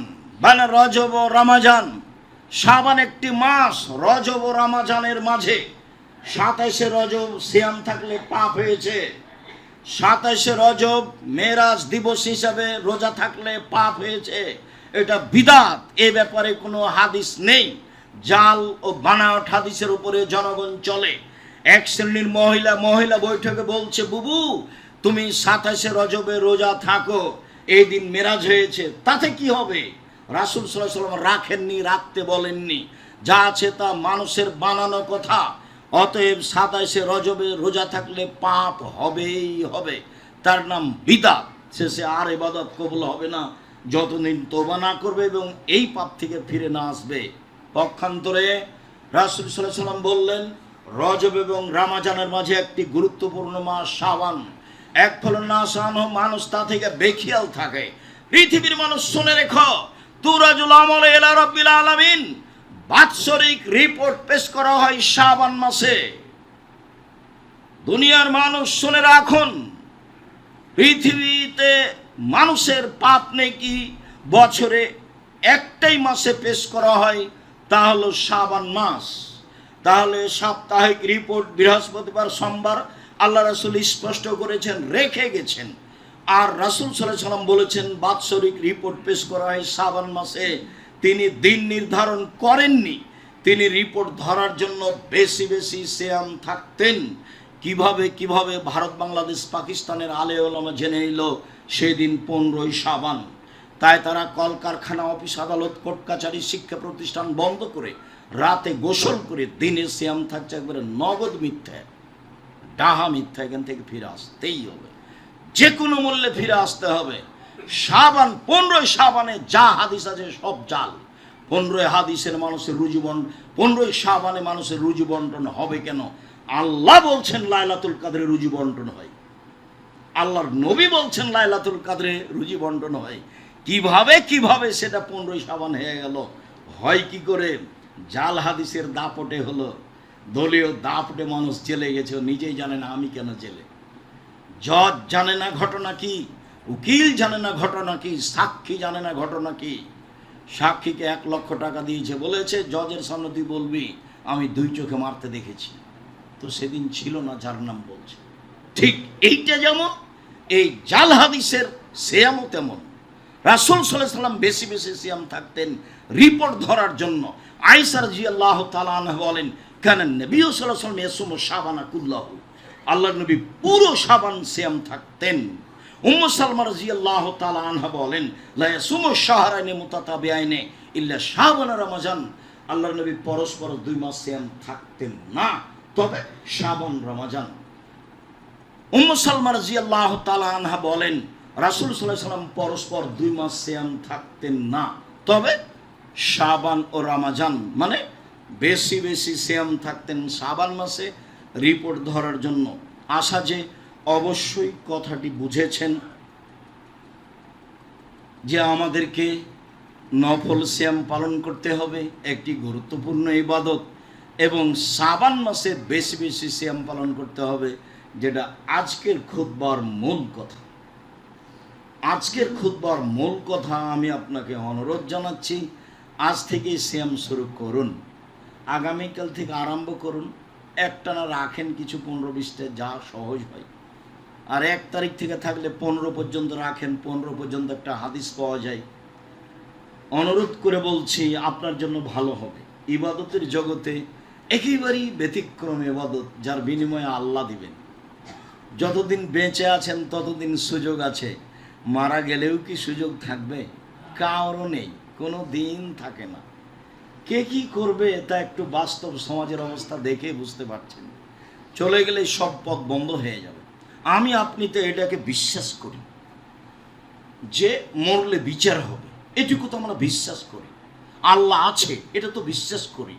মানে রজব ও রমজান, শাবান একটি মাস, রজব ও রমজানের মাঝে 27শে রজব সিয়াম থাকলে পাপ হয়েছে। 27শে রজব মেরাজ দিবস হিসাবে রোজা থাকলে পাপ হয়েছে, এটা বিদআত। এ ব্যাপারে কোনো হাদিস নেই। জাল ও বানাওয়াট হাদিসের উপরে জনগণ চলে। এক শ্রেণীর মহিলা বৈঠকে বলছে, বুবু তুমি 27শে রজবে রোজা থাকো, এই দিন মেরাজ হয়েছে, তাতে কি হবে? রাসূল সাল্লাল্লাহু আলাইহি ওয়াসাল্লাম রাখেননি, রাখতে বলেননি। যা আছে তা মানুষের বানানো কথা। অতএব 27শে রজবে রোজা থাকলে পাপ হবেই হবে, তার নাম বিদআত। শেষে আর ইবাদত কবুল হবে না যতদিন তওবা না করবে এবং এই পাপ থেকে ফিরে না আসবে। পক্ষান্তরে রাসূল সাল্লাল্লাহু আলাইহি ওয়াসাল্লাম বললেন, রজব এবং রমজানের মাঝে একটি গুরুত্বপূর্ণ মাস শাবান। এক ফলন না আসানো মানুষ তা থেকে বেখিয়াল থাকে। পৃথিবীর মানুষ শুনে রেখো, তুরাজুল আমল ইলা রাব্বিল আলামিন, বাৎসরিক রিপোর্ট পেশ করা হয় শাবান মাসে। দুনিয়ার মানুষ শুনে রাখুন, পৃথিবীতে মানুষের পাপ নেকি বছরে একটাই মাসে পেশ করা হয়, তা হলো শাবান মাস। তাহলে সাপ্তাহিক রিপোর্ট বৃহস্পতিবার সোমবার আল্লাহ রাসূল স্পষ্ট করেছেন, রেখে গেছেন। আর রাসূল সাল্লাল্লাহু আলাইহি ওয়াসাল্লাম বলেছেন বাৎসরিক রিপোর্ট পেশ করা হয় শাবান মাসে। তিনি দিন নির্ধারণ করেননি, তিনি রিপোর্ট ধরার জন্য বেশি বেশি সিয়াম থাকতেন। কিভাবে ভারত বাংলাদেশ পাকিস্তানের আলে ওলামা জেনে নিল সেদিন 15ই শাবান। তাই তারা কলকারখানা, অফিস আদালত, কোর্ট কাছারি, শিক্ষা প্রতিষ্ঠান বন্ধ করে রাতে গোসল করে দিনে সিয়াম থাকছে। একবারে নগদ মিথ্যা, ডাহা মিথ্যা। এখান থেকে ফিরে আসতেই হবে, যে কোনো মূল্যে ফিরে আসতে হবে। শাবান, 15ই শাবানে যা হাদিস আছে সব জাল। 15ই হাদিসের মানুষের রুজু বন্টন, 15ই শাবানে মানুষের রুজু বন্টন হবে কেন? আল্লাহ বলছেন লাইলাতুল কদরে রুজু বন্টন হয়, আল্লাহর নবী বলছেন লাইলাতুল কদরে রুজু বন্টন হয়। কিভাবে সেটা 15ই শাবান হয়ে গেল? হয় কি করে? জাল হাদিসের দাপটে হলো, দলীয় দাপটে মানুষ জেলে গেছে, নিজেই জানে না আমি কেন জেলে। জজ জানে না ঘটনা কি, উকিল জানে না ঘটনা কি, সাক্ষী জানে না ঘটনা কি। সাক্ষীকে 1 লক্ষ টাকা দিয়েছে, বলেছে জজের সামনে তুই বলবি আমি 2 চোখে মারতে দেখেছি। তো সেদিন ছিল না যার নাম বলছে। ঠিক এইটা যেমন এই জাল হাদিসের সিয়ামও তেমন। রাসূল সাল্লাল্লাহু আলাইহি ওয়াসাল্লাম বেশি বেশি সিয়াম থাকতেন রিপোর্ট ধরার জন্য। আয়েশা রাদিয়াল্লাহু তাআলা আনহা বলেন, কানা নবী সাল্লাল্লাহু আলাইহি ওয়াসাল্লাম ইয়াসুমু শাবানা কুল্লাহু, আল্লাহর নবী পুরো শাবান সিয়াম থাকতেন। উম্মু সালমা রাদিয়াল্লাহু তাআলা আনহা বলেন, লা ইয়াসুমু শাহরাইনি মুতাতাবিআইনি ইল্লা শাবান ওয়া রমজান, আল্লাহর নবী পরস্পর 2 মাস সিয়াম থাকতেন না, তবে শাবান রমজান। উম্মু সালমা রাদিয়াল্লাহু তাআলা আনহা বলেন, রাসূল সাল্লাল্লাহু আলাইহি ওয়াসাল্লাম পরস্পর 2 মাস সিয়াম থাকতেন না, তবে শাবান ও রমজান, মানে বেশি বেশি সিয়াম থাকতেন শাবান মাসে রিপোর্ট ধরার জন্য। আশা যে অবশ্যই কথাটি বুঝেছেন যে আমাদেরকে নফল সিয়াম পালন করতে হবে, একটি গুরুত্বপূর্ণ ইবাদত, এবং শাবান মাসে বেশি বেশি সিয়াম পালন করতে হবে, যেটা আজকের খুতবার মূল কথা। আজকের খুতবার মূল কথা আমি আপনাকে অনুরোধ জানাচ্ছি, আজ থেকেই সিয়াম শুরু করুন, আগামীকাল থেকে আরম্ভ করুন। একটানা রাখেন কিছু 15-20টা, যা সহজ হয়। আর 1 তারিখ থেকে থাকলে 15 পর্যন্ত রাখেন, 15 পর্যন্ত একটা হাদিস পাওয়া যায়। অনুরোধ করে বলছি, আপনার জন্য ভালো হবে। ইবাদতের জগতে একেবারেই ব্যতিক্রম ইবাদত, যার বিনিময়ে আল্লাহ দিবেন। যতদিন বেঁচে আছেন ততদিন সুযোগ আছে, মারা গেলেও কি সুযোগ থাকবে? কারও নেই, কোনো দিন থাকে না। কে কি করবে তা একটু বাস্তব সমাজের অবস্থা দেখে বুঝতে পারছেন। চলে গেলে সব পথ বন্ধ হয়ে যাবে। আমি আপনি তো এটাকে বিশ্বাস করি যে মরলে বিচার হবে, এটুকু তো আমরা বিশ্বাস করি। আল্লাহ আছে, এটা তো বিশ্বাস করি।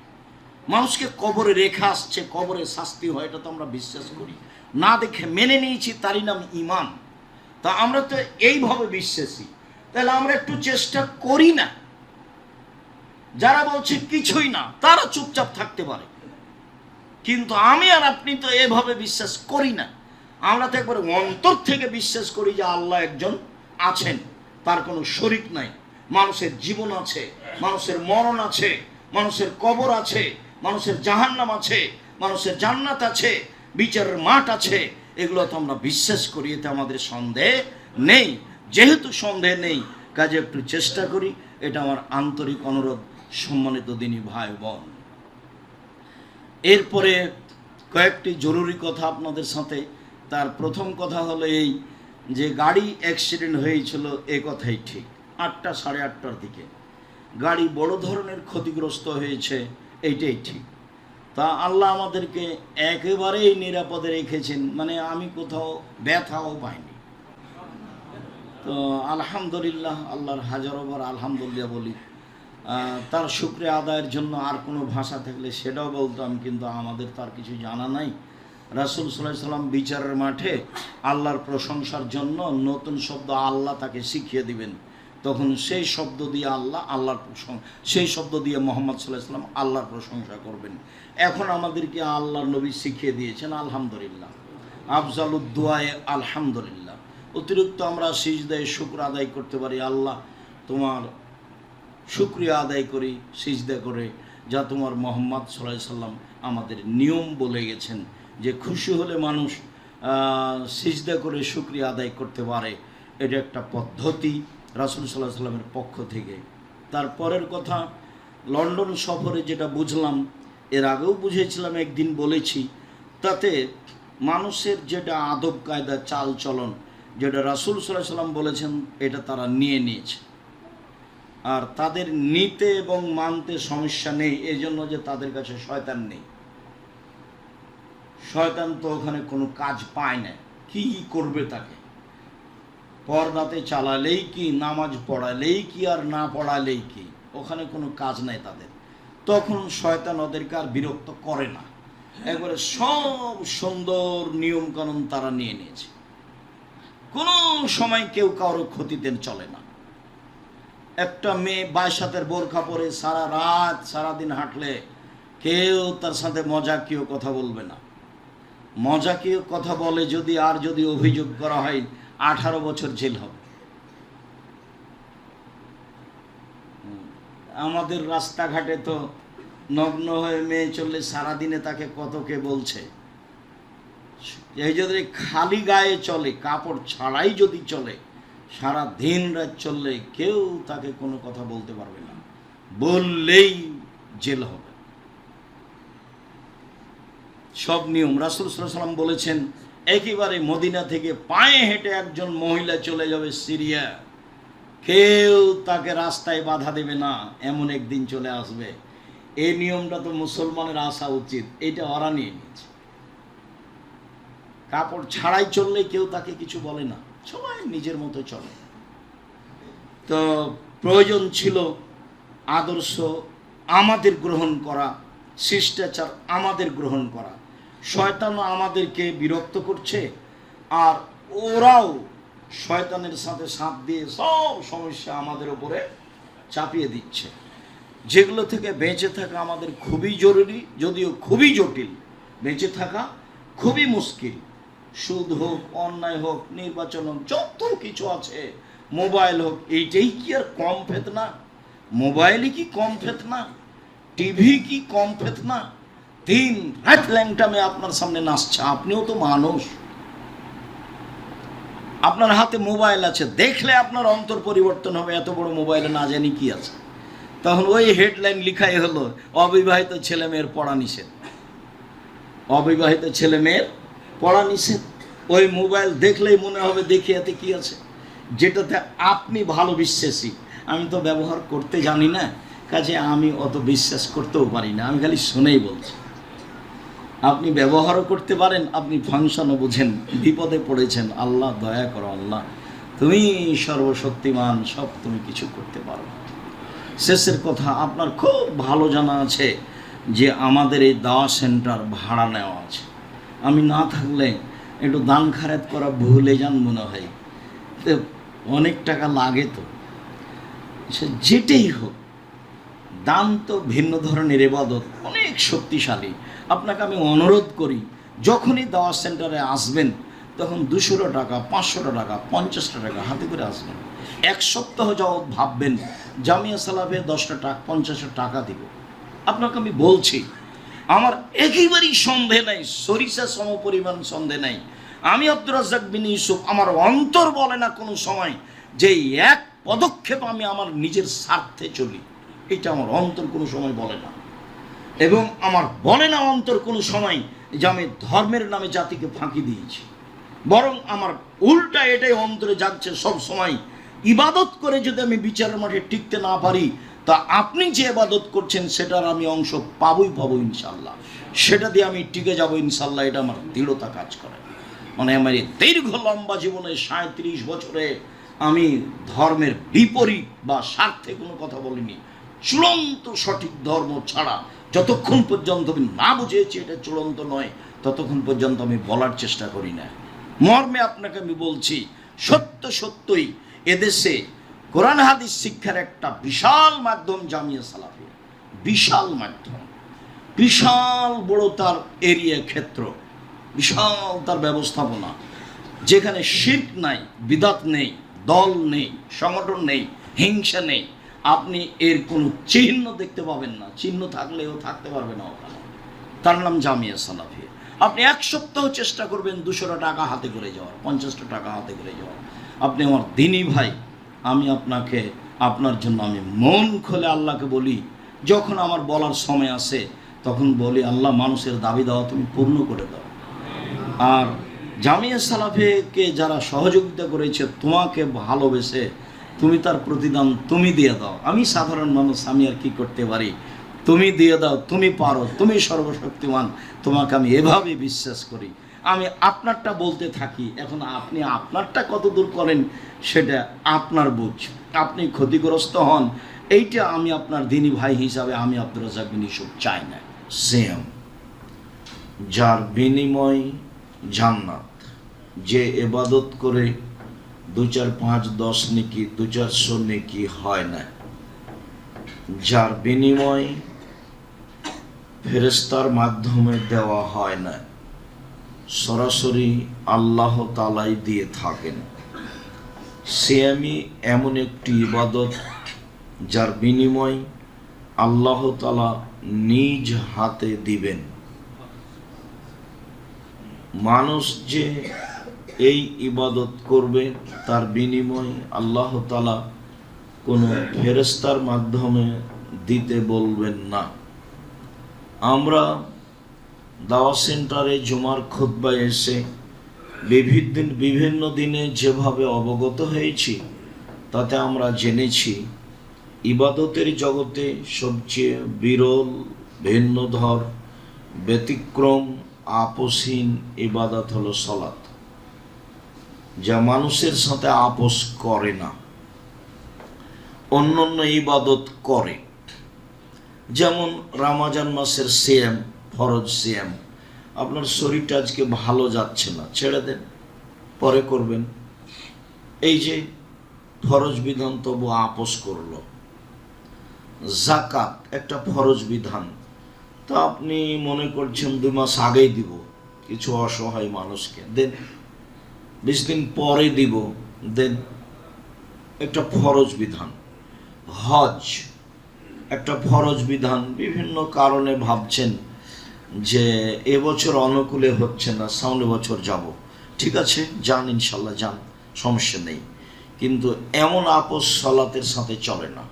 মানুষকে কবরে রেখে আসছে, কবরে শাস্তি হয়, এটা তো আমরা বিশ্বাস করি। না দেখে মেনে নিয়েছি, তারই নাম ঈমান। তা আমরা তো এইভাবে বিশ্বাসী, তাহলে আমরা একটু চেষ্টা করি না। যারা বলছে কিছুই না, তারা চুপচাপ থাকতে পারে, কিন্তু আমি আর আপনি তো এভাবে বিশ্বাস করি না। আমরা তো একবার অন্তর থেকে বিশ্বাস করি যে আল্লাহ একজন আছেন, তার কোনো শরীক নাই। মানুষের জীবন আছে, মানুষের মরণ আছে, মানুষের কবর আছে, মানুষের জাহান্নাম আছে, মানুষের জান্নাত আছে, বিচারের মাঠ আছে। এগুলো তো আমরা বিশ্বাস করি, এতে আমাদের সন্দেহ নেই। যেহেতু সন্দেহ নেই, কাজে একটু চেষ্টা করি, এটা আমার আন্তরিক অনুরোধ। সম্মানিত দিনী ভাই বোন, এরপরে কয়েকটি জরুরি কথা আপনাদের সাথে। তার প্রথম কথা হলো এই যে গাড়ি অ্যাক্সিডেন্ট হয়েছিল, এ কথাই ঠিক। 8টা, 8:30টার দিকে গাড়ি বড় ধরনের ক্ষতিগ্রস্ত হয়েছে, এইটাই ঠিক। তা আল্লাহ আমাদেরকে একেবারেই নিরাপদে রেখেছেন, মানে আমি কোথাও ব্যথাও পাইনি। তো আলহামদুলিল্লাহ, আল্লাহর হাজারোবার আলহামদুলিল্লাহ বলি। তার শুকরিয়া আদায়ের জন্য আর কোনো ভাষা থাকলে সেটাও বলতাম, কিন্তু আমাদের তার কিছু জানা নাই। রাসূল সাল্লাল্লাহু আলাইহি সাল্লাম বিচারের মাঠে আল্লাহর প্রশংসার জন্য নতুন শব্দ আল্লাহ তাকে শিখিয়ে দিবেন, তখন সেই শব্দ দিয়ে আল্লাহর প্রশংসা, সেই শব্দ দিয়ে মুহাম্মদ সাল্লাল্লাহু আলাইহি সাল্লাম আল্লাহর প্রশংসা করবেন। এখন আমাদেরকে আল্লাহর নবী শিখিয়ে দিয়েছেন আলহামদুলিল্লাহ, আফজালুদ দুআয়ে আলহামদুলিল্লাহ। অতিরিক্ত আমরা সিজদায় শুকর আদায় করতে পারি। আল্লাহ তোমার শুকরিয়া আদায় করি সিজদা করে, যা তোমার মুহাম্মদ সাল্লাল্লাহু আলাইহি সাল্লাম আমাদের নিয়ম বলে গেছেন যে খুশি হলে মানুষ সিজদা করে শুকরিয়া আদায় করতে পারে। এটা একটা পদ্ধতি রাসূল সাল্লাল্লাহু আলাইহি সাল্লামের পক্ষ থেকে। তারপরের কথা, লন্ডন সফরে যেটা বুঝলাম, এর আগেও বুঝেছিলাম, একদিন বলেছি, তাতে মানুষের যেটা আদব কায়দা চাল চলন, যেটা রাসূল সাল্লাল্লাহু আলাইহি সাল্লাম বলেছেন, এটা তারা নিয়েছে। আর তাদের নিতে এবং মানতে সমস্যা নেই, এই জন্য যে তাদের কাছে শয়তান নেই। শয়তান তো ওখানে কোনো কাজ পায় না, কি করবে তাকে? পর্দাতে চালালেই কি, নামাজ পড়ালেই কি, আর না পড়ালেই কি, ওখানে কোনো কাজ নাই তাদের। তখন শয়তান ওদেরকে আর বিরক্ত করে না, একবারে সব সুন্দর নিয়ম কানুন তারা নিয়েছে। কোনো সময় কেউ কারো ক্ষতিতে চলে না। একটা মেয়ে 22 হাতের বোরখা পরে সারা রাত সারাদিন হাঁটলে কেউ তার সাথে মজাকীয় কথা বলবে না। মজাকীয় কথা বলে যদি অভিযোগ করা হয়, 18 বছর জেল হবে। আমাদের রাস্তাঘাটে তো নগ্ন হয়ে মেয়ে চললে সারাদিনে তাকে কত কে বলছে। এই যদি খালি গায়ে চলে, কাপড় ছাড়াই যদি চলে, সারা দিন রাত চললে কেউ তাকে কোনো কথা বলতে পারবে না, বললেই জেল হবে। সব নিয়ম রাসূল সাল্লাল্লাহু আলাইহি সাল্লাম বলেছেন, একেবারে মদিনা থেকে পায়ে হেঁটে একজন মহিলা চলে যাবে সিরিয়া, কেউ তাকে রাস্তায় বাধা দেবে না, এমন একদিন চলে আসবে। এই নিয়মটা তো মুসলমানের আসা উচিত, এটা ওরা নিয়ে নিয়েছে। কাপড় ছাড়াই চললে কেউ তাকে কিছু বলে না, সবাই নিজের মতো চলে। তো প্রয়োজন ছিল আদর্শ আমাদের গ্রহণ করা, শিষ্টাচার আমাদের গ্রহণ করা। শয়তানও আমাদেরকে বিরক্ত করছে, আর ওরাও শয়তানের সাথে সাথ দিয়ে সব সমস্যা আমাদের উপরে চাপিয়ে দিচ্ছে, যেগুলো থেকে বেঁচে থাকা আমাদের খুবই জরুরি, যদিও খুবই জটিল। বেঁচে থাকা খুবই মুশকিল। সুদ হোক, অন্যায় হোক, নির্বাচন হোক, যত কিছু আছে মোবাইল হোক, এইটাই কি আর কম ফেতনা? মোবাইলই কি কম ফেতনা? টিভি কি কম ফেতনা? দিন রাত ল্যাংটামে আপনার সামনে নাচছে, আপনিও তো মানুষ। আপনার হাতে মোবাইল আছে, দেখলে আপনার অন্তর পরিবর্তন হবে, এত বড় মোবাইলে না জানি কি আছে। তখন ওই হেডলাইন লিখাই হলো অবিবাহিত ছেলে মেয়ের পড়া নিষেধ, অবিবাহিত ছেলে মেয়ের পড়া নিষেধ। ওই মোবাইল দেখলেই মনে হবে দেখি এতে কি আছে, যেটাতে আপনি ভালো বিশ্বাসী। আমি তো ব্যবহার করতে জানি না, কাজে আমি অত বিশ্বাস করতেও পারি না, আমি খালি শুনেই বলছি। আপনি ব্যবহারও করতে পারেন, আপনি ফাংশনও বুঝেন, বিপদে পড়েছেন, আল্লাহ দয়া করো, আল্লাহ তুমি সর্বশক্তিমান, সব তুমি কিছু করতে পারো। শেষের কথা, আপনার খুব ভালো জানা আছে যে আমাদের এই দাওয়া সেন্টার ভাড়া নেওয়া আছে। আমি না থাকলে একটু দান খারাত করা ভুলে যান মনে হয়, তো অনেক টাকা লাগে। তো সে যেটাই হোক, দান তো ভিন্ন ধরনের ইবাদত, অনেক শক্তিশালী। আপনাকে আমি অনুরোধ করি, যখনই দাওয়া সেন্টারে আসবেন তখন 200 টাকা, 500 টাকা, 50 টাকা হাতে করে আসবেন। এক সপ্তাহ যাবৎ ভাববেন জামিয়া সালাফে 10টা টাকা, 50 টাকা দিব। আপনাকে আমি বলছি, আমার একেবারেই সন্দেহ নাই, সরিষা সমপরিমাণ সন্দেহ নাই। আমি আব্দুর রাজ্জাক বিন ইউসুফ, আমার অন্তর বলে না কোনো সময় যে এক পদক্ষেপ আমি আমার নিজের স্বার্থে চলি, এটা আমার অন্তর কোনো সময় বলে না। এবং আমার বলে না অন্তর কোনো সময় যে আমি ধর্মের নামে জাতিকে ফাঁকি দিয়েছি। বরং আমার উল্টা এটাই অন্তরে যাচ্ছে সব সময়, ইবাদত করে যদি আমি বিচারের মাঠে টিকতে না পারি, তা আপনি যে ইবাদত করছেন সেটার আমি অংশ পাবো ইনশাল্লাহ, সেটা দিয়ে আমি টিকে যাব ইনশাল্লাহ। এটা আমার দৃঢ়তা কাজ করে। মানে আমার এই দীর্ঘ লম্বা জীবনে 37 বছরে আমি ধর্মের বিপরীত বা স্বার্থে কোনো কথা বলিনি। চূড়ান্ত সঠিক ধর্ম ছাড়া যতক্ষণ পর্যন্ত আমি না বুঝেছি এটা চূড়ান্ত নয়, ততক্ষণ পর্যন্ত আমি বলার চেষ্টা করি না। মর্মে আপনাকে আমি বলছি, সত্যই এদেশে কোরআন হাদিস শিক্ষার একটা বিশাল মাধ্যম জামিয়া সালাফিয়া, বিশাল মাধ্যম, বিশাল বড় তার এরিয়া ক্ষেত্র, বিশাল তার ব্যবস্থাপনা, যেখানে শিরক নাই, বিদাত নেই, দল নেই, সংগঠন নেই, হিংসা নেই। আপনি এর কোনো চিহ্ন দেখতে পাবেন না, চিহ্ন থাকলেও থাকতে পারবে না ওখানে। তার নাম জামিয়া সালাফিয়া। আপনি এক সপ্তাহ চেষ্টা করবেন 200 টাকা হাতে করে যাওয়ার, 50 টাকা হাতে করে যাওয়ার। আপনি আমার দিনই ভাই, আমি আপনাকে, আপনার জন্য আমি মন খুলে আল্লাহকে বলি। যখন আমার বলার সময় আসে তখন বলি, আল্লাহ মানুষের দাবি দেওয়া তুমি পূর্ণ করে দাও। আর জামিয়া সালাফিকে যারা সহযোগিতা করেছে তোমাকে ভালোবেসে, তুমি তার প্রতিদান তুমি দিয়ে দাও। আমি সাধারণ মানুষ, আমি আর কি করতে পারি? তুমি দিয়ে দাও, তুমি পারো, তুমি সর্বশক্তিমান, তোমাকে আমি এভাবে বিশ্বাস করি। আমি আপনারটা বলতে থাকি। এখন আপনি আপনারটা কত দূর করেন সেটা আপনার বুঝ, আপনি ক্ষতিগ্রস্ত হন, এইটা আমি আপনার দিনী ভাই হিসাবে আমি আব্দুর রাজ্জাক বিন ইউসুফ চাই না। সেম যার বিনিময় জান্নাত, যে ইবাদত করে 2, 4, 5, 10 নেকি, 200-400 নেকি হয় না, যার বিনিময় ফেরেশতার মাধ্যমে দেওয়া হয় না, সরাসরি আল্লাহ তাআলাই দিয়ে থাকেন। সিয়ামি এমন একটি ইবাদত যার বিনিময় আল্লাহ তাআলা নিজ হাতে দিবেন। মানুষ যে এই ইবাদত করবে তার বিনিময় আল্লাহ তাআলা কোনো ফেরেশতার মাধ্যমে দিতে বলবেন না। আমরা দাওয়া সেন্টারে জুমার খুতবায় এসে বিভিন্ন দিনে যেভাবে অবগত হয়েছি, তাতে আমরা জেনেছি ইবাদতের জগতে সবচেয়ে বিরল, ভিন্নধর, ব্যতিক্রম, আপোষহীন ইবাদত হলো সালাত, যা মানুষের সাথে আপোষ করে না। অন্যান্য ইবাদত করে, যেমন রমজান মাসের সিয়াম, ফরজ সিয়াম। আপনার শরীরটা আজকে ভালো যাচ্ছে না, ছেড়ে দেন, পরে করবেন। এই যে ফরজ বিধান তবু আপোষ করলো। যাকাত একটা ফরজ বিধান, তো আপনি মনে করছেন 2 মাস আগেই দিব, কিছু অসহায় মানুষকে দেন, 20 দিন পরে দিব, দেন। একটা ফরজ বিধান, হজ একটা ফরজ বিধান। বিভিন্ন কারণে ভাবছেন যে এবছর অনুকূলে হচ্ছে না, সামনের বছর যাব, ঠিক আছে যান, ইনশাল্লাহ যান, সমস্যা নেই। কিন্তু এমন আপোষ সলাতের সাথে চলে না।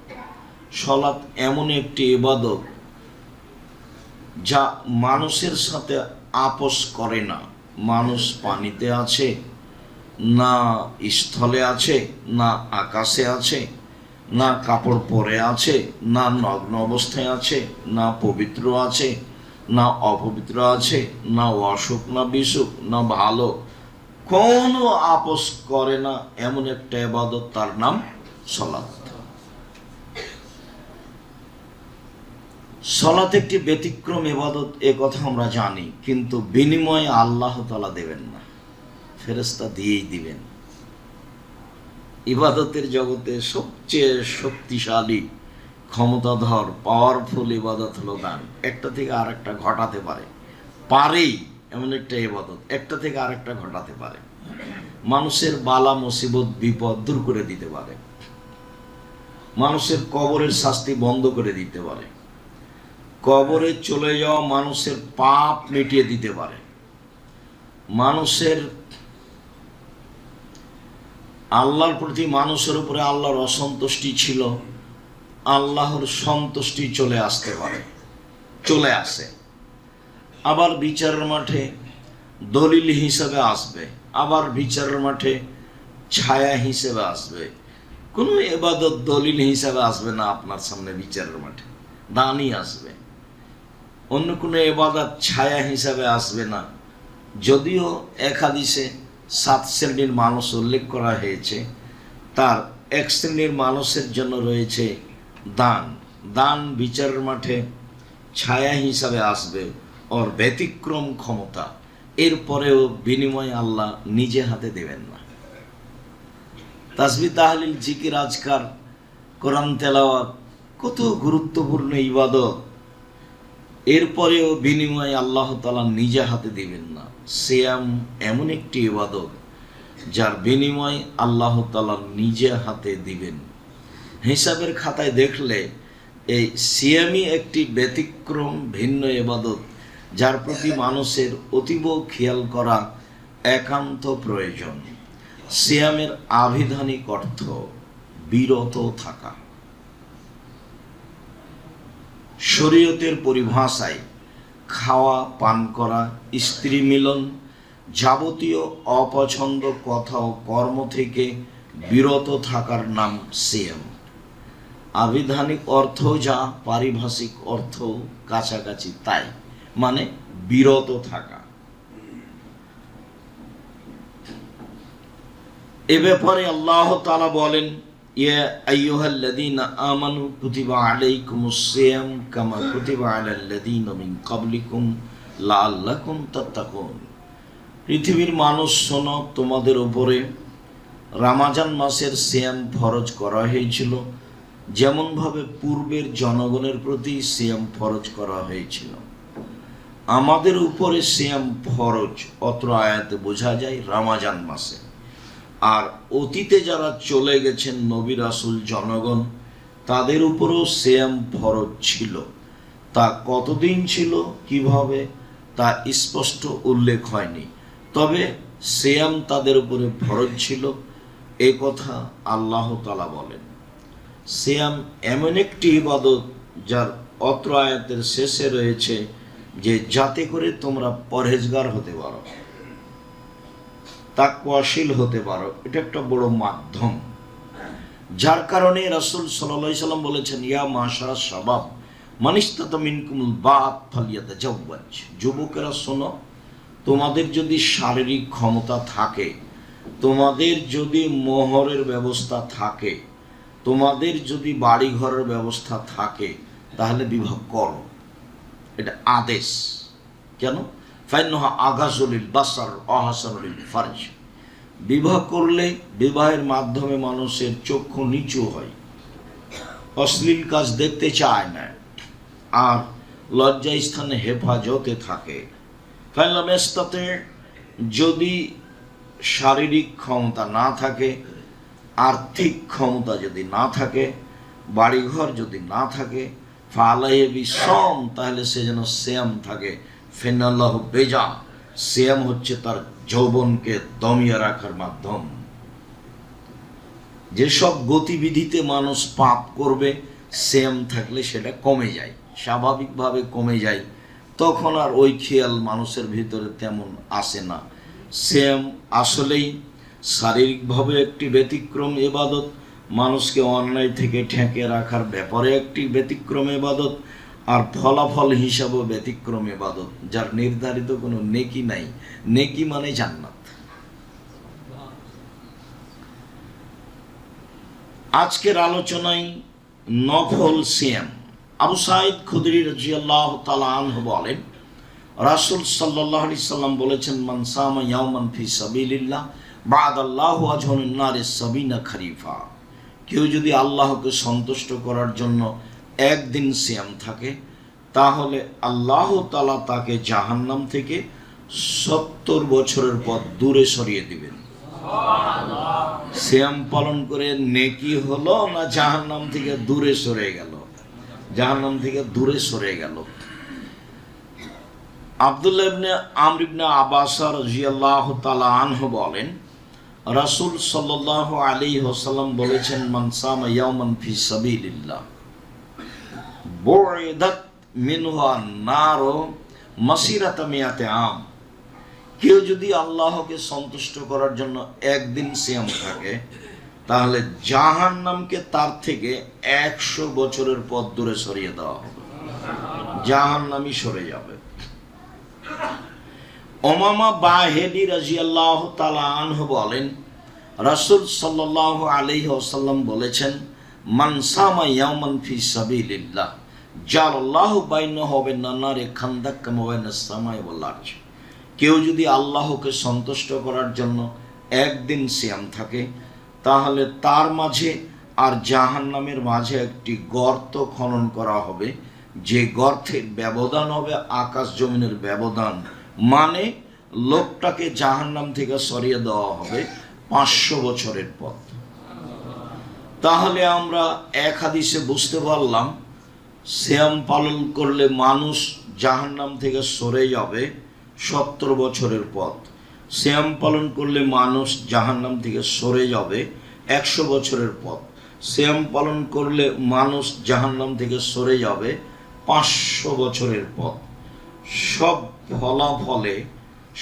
সলাত এমন একটি ইবাদত যা মানুষের সাথে আপোষ করে না। মানুষ পানিতে আছে, না স্থলে আছে, না আকাশে আছে, না কাপড় পরে আছে, না নগ্ন অবস্থায় আছে, না পবিত্র আছে, না অপবিত্র আছে, না অসুখ না বিসুখ, না ভালো, কোনো আপোষ করে না। এমন একটা ইবাদত, তার নাম সলাত। সলাত একটি ব্যতিক্রম ইবাদত, এ কথা আমরা জানি, কিন্তু বিনিময়ে আল্লাহ তাআলা দেবেন না, ফেরেশতা দিয়েই দিবেন। ইবাদতের জগতে সবচেয়ে শক্তিশালী, ক্ষমতাধর, পাওয়ারফুল ইবাদত হলো দান। একটা থেকে আরেকটা ঘটাতে পারেই এমন একটা ইবাদত, একটা থেকে আরেকটা ঘটাতে পারে। মানুষের বালা মুসিবত বিপদ দূর করে দিতে পারে, মানুষের কবরের শাস্তি বন্ধ করে দিতে পারে, কবরে চলে যাওয়া মানুষের পাপ মিটিয়ে দিতে পারে, মানুষের আল্লাহর প্রতি, মানুষের উপরে আল্লাহর অসন্তুষ্টি ছিল, আল্লাহর সন্তুষ্টি চলে আসতে পারে, চলে আসে। আবার বিচারের মাঠে দলিল হিসেবে আসবে, আবার বিচারের মাঠে ছায়া হিসেবে আসবে। কোনো ইবাদত দলিল হিসেবে আসবে না আপনার সামনে বিচারের মাঠে, দানই আসবে। অন্য কোনো ইবাদত ছায়া হিসাবে আসবে না। যদিও এক হাদিসে 7 শ্রেণীর মানুষ উল্লেখ করা হয়েছে, তার এক শ্রেণীর মানুষের জন্য রয়েছে দান। দান বিচারের মাঠে ছায়া হিসাবে আসবে, ওর ব্যতিক্রম ক্ষমতা। এরপরেও বিনিময় আল্লাহ নিজে হাতে দেবেন না। তাসবিহ তাহলিল জিকির আজকার কোরআন তেলাওয়াত কত গুরুত্বপূর্ণ ইবাদত, এরপরেও বিনিময়ে আল্লাহ তাআলা নিজে হাতে দিবেন না। সিয়াম এমন একটি ইবাদত যার বিনিময় আল্লাহ তাআলা নিজে হাতে দিবেন। হিসাবের খাতায় দেখলে এই সিয়ামই একটি ব্যতিক্রম ভিন্ন ইবাদত, যার প্রতি মানুষের অতীব খেয়াল করা একান্ত প্রয়োজন। সিয়ামের আবিধানিক অর্থ বিরত থাকা। শরীয়তের পরিভাষায় খাওয়া, পান করা, স্ত্রী মিলন, যাবতীয় অপছন্দ কথা ও কর্ম থেকে বিরত থাকার নাম সিয়াম। আবিধানিক অর্থ যা, পারিভাষিক অর্থ কাছাকাছি তাই, মানে বিরত থাকা। এ ব্যাপারে আল্লাহ তাআলা বলেন, ইয়া আইয়ুহাল্লাযীনা আমানু কুতিবা আলাইকুমুস সিয়াম কামা কুতিবা আলাল্লাযীনা মিন ক্বাবলিকুম লাআল্লাকুম তাত্তাকুন। পৃথিবীর মানুষ শোনো, তোমাদের উপরে রমজান মাসের সিয়াম ফরজ করা হয়েছিল, যেমনভাবে পূর্বের জনগণের প্রতি সিয়াম ফরজ করা হয়েছিল। আমাদের উপরে সিয়াম ফরজ অত্র আয়াতে বোঝা যায় রমজান মাসে। আর অতীতে যারা চলে গেছেন নবী রাসূল জনগণ, তাদের উপরেও সিয়াম ফরজ ছিল। তা কতদিন ছিল, কিভাবে, তা স্পষ্ট উল্লেখ হয়নি, তবে সিয়াম তাদের উপরে ফরজ ছিল, এ কথা আল্লাহ তাআলা বলেন। সিয়াম এমন একটি ইবাদত যার অত্র আয়াতের শেষে রয়েছে যে যাতে করে তোমরা পরহেজগার হতে পারো, তাকওয়াশীল হতে পারো। এটা একটা বড় মাধ্যম, যার কারণে রাসূল সাল্লাল্লাহু আলাইহি সাল্লাম বলেছেন, ইয়া মাশারাস শাবাব মান ইসতাতা মিনকুমুল বাত ফালিয়াতাজাওয়াজ। যুবকেরা শোনো, তোমাদের যদি শারীরিক ক্ষমতা থাকে, তোমাদের যদি মোহরের ব্যবস্থা থাকে, তোমাদের যদি বাড়ি ঘরের ব্যবস্থা থাকে, তাহলে বিবাহ করো। এটা আদেশ। কেন? ফাইন্নাহা আগাযুলিল বাসার আহসানুলিল ফারজ। বিবাহ করলে বিবাহের মাধ্যমে মানুষের চক্ষু নিচু হয়, অশ্লীল কাজ দেখতে চায় না, আর লজ্জা স্থানে হেফাজতে থাকে। ফাইনাল মেস্তাতে যদি শারীরিক ক্ষমতা না থাকে, আর্থিক ক্ষমতা যদি না থাকে, বাড়িঘর যদি না থাকে, ফালাইয়ে বিসম, তাহলে সে যেন সিয়াম থাকে। ফিনাল্লাহু বেজা, সিয়াম হচ্ছে তার যৌবনকে দমিয়ে রাখার মাধ্যম। যেসব গতিবিধিতে মানুষ পাপ করবে, সিয়াম থাকলে সেটা কমে যায়, স্বাভাবিকভাবে কমে যায়। তখন আর ওই খেয়াল মানুষের ভিতরে তেমন আসে না। সিয়াম আসলেই শারীরিকভাবে একটি ব্যতিক্রম ইবাদত, মানুষকে অন্যায় থেকে ঠেকে রাখার ব্যাপারে একটি ব্যতিক্রম ইবাদত, আর ফলাফল হিসাবেও ব্যতিক্রম ইবাদত, যার নির্ধারিত কোনো নেকি নাই। নেকি মানে জান্নাত। আজকের আলোচনায় নফল সিয়াম। আবু সাঈদ খুদরি রাদিয়াল্লাহু তাআলা আনহু বলেন, রাসূল সাল্লাল্লাহু আলাইহি সাল্লাম বলেছেন, মান সামা ইয়াওমান ফি সাবিলিল্লাহ বা'দাল্লাহু আজহুন নারিস সাবিনা খরিফা। কেউ যদি আল্লাহকে সন্তুষ্ট করার জন্য একদিন সিয়াম থাকে, তাহলে আল্লাহ তাআলা তাকে জাহান্নাম থেকে 70 বছরের পথ দূরে সরিয়ে দিবেন। সিয়াম পালন করে নেকি হলো না জাহান্নাম থেকে দূরে সরে গেল? জাহান্নাম থেকে দূরে সরে গেল। আব্দুল্লাহ ইবনে আমর ইবনে আব্বাস রাদিয়াল্লাহু তাআলা আনহু বলেন, রাসূল সাল্লাল্লাহু আলাইহি ওয়াসাল্লাম বলেছেন, মান সামা ইয়াওমান ফি সাবিলিল্লাহ বুইদাত মিনহু আন-নারু মাসিরাতা মিয়াতে আম। কেউ যদি আল্লাহকে সন্তুষ্ট করার জন্য একদিন সিয়াম থাকে, তাহলে জাহান্নামকে তার থেকে 100 বছরের পথ দূরে সরিয়ে দেওয়া হবে, জাহান্নামই সরে যাবে। উমামা বাহিলি রাদিয়াল্লাহু তাআলা আনহু বলেন, রাসূল সাল্লাল্লাহু আলাইহি ওয়াসাল্লাম বলেছেন, মান সামা ইয়াওমান ফি সাবিলিল্লাহ জালাল্লাহু বাইনাহু ওয়া বাইনান নারি খান্দাক কামা বাইনাস সামাই ওয়াল আরজ। কেউ যদি আল্লাহকে সন্তুষ্ট করার জন্য একদিন সিয়াম থাকে, তাহলে তার মাঝে আর জাহান্নামের মাঝে একটি গর্ত খনন করা হবে, যে গর্তের ব্যবধান হবে আকাশ জমিনের ব্যবধান। মানে লোকটাকে জাহান্নাম থেকে সরিয়ে দেওয়া হবে 500 বছরের পথ। তাহলে আমরা এক হাদিসে বুঝতে পারলাম, সিয়াম পালন করলে মানুষ জাহান্নাম থেকে সরে যাবে 70 বছরের পথ। সিয়াম পালন করলে মানুষ জাহান্নাম থেকে সরে যাবে 100 বছরের পথ। সিয়াম পালন করলে মানুষ জাহান্নাম থেকে সরে যাবে 500 বছরের পথ। সব ফলাফলে,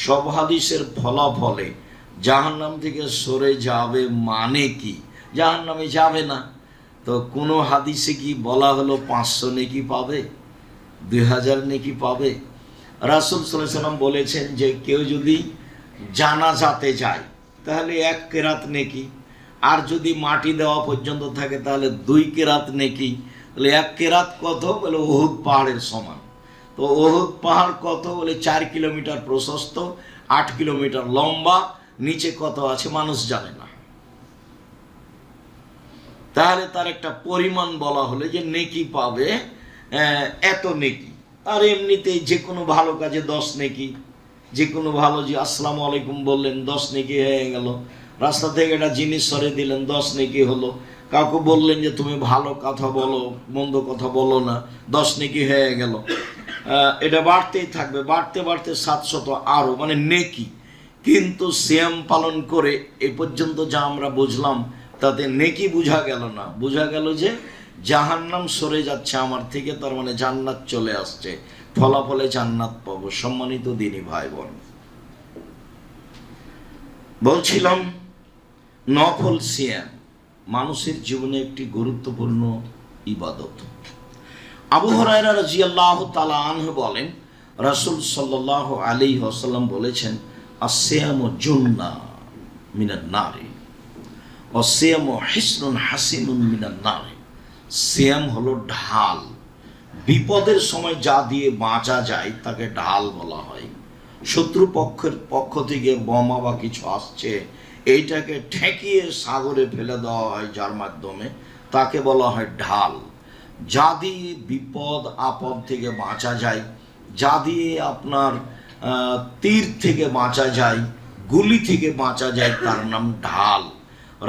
সব হাদিসের ফলাফলে জাহান্নাম থেকে সরে যাবে মানে কি? জাহান্নামে যাবে না। তো কোনো হাদিসে কি বলা হলো 500 নেকি পাবে, 2000 নেকি পাবে? রাসূল সাল্লাল্লাহু আলাইহি ওয়াসাল্লাম বলেছেন যে কেউ যদি জানাজাতে যায়, তাহলে 1 কেরাত নেকি, আর যদি মাটি দেওয়া পর্যন্ত থাকে তাহলে 2 কেরাত নেকি। তাহলে 1 কেরাত কত? বলে উহুদ পাহাড়ের সমান। তো উহুদ পাহাড় কত? বলে 4 কিলোমিটার প্রশস্ত, 8 কিলোমিটার লম্বা, নিচে কত আছে মানুষ জানে না। তাহলে তার একটা পরিমাণ বলা হলে যে নেকি পাবে এত নেকি। আর এমনিতেই যে কোনো ভালো কাজে 10 নেকি, যে কোনো ভালো, যে আসসালামু আলাইকুম বললেন 10 নেকি হয়ে গেল। রাস্তা থেকে একটা জিনিস সরিয়ে দিলেন 10 নেকি হলো। কাউকে বললেন যে তুমি ভালো কথা বলো, মন্দ কথা বলো না, 10 নেকি হয়ে গেল। এটা বাড়তেই থাকবে, বাড়তে বাড়তে 700 আরো, মানে নেকি। কিন্তু সিয়াম পালন করে এ পর্যন্ত যা আমরা বুঝলাম, তাতে নেকি বোঝা গেল না। বোঝা গেল যে জাহান্নাম সরে যাচ্ছে আমার থেকে, তার মানে জান্নাত চলে আসছে, ফলাফলে জান্নাত পাবো। সম্মানিত দিনী ভাই বোন, বলছিলাম নফল সিয়াম মানুষের জীবনে একটি গুরুত্বপূর্ণ ইবাদত। আবু হুরায়রা রাদিয়াল্লাহু তাআলা আনহু বলেন, রাসূল সাল্লাল্লাহু আলাইহি ওয়াসাল্লাম বলেছেন, আসসিয়ামু জুন্নাহ মিনান নারি ওয়া সিয়ামু হিসনুন হাসিনুন মিনান নারি। সিয়াম হলো ঢাল। বিপদের সময় যা দিয়ে বাঁচা যায় তাকে ঢাল বলা হয়। শত্রু পক্ষের পক্ষ থেকে বোমা বা কিছু আসছে, এইটাকে ঠেকিয়ে সাগরে ফেলে দেওয়া হয় যার মাধ্যমে, তাকে বলা হয় ঢাল। যা দিয়ে বিপদ আপদ থেকে বাঁচা যায়, যা দিয়ে আপনার তীর থেকে বাঁচা যায়, গুলি থেকে বাঁচা যায়, তার নাম ঢাল।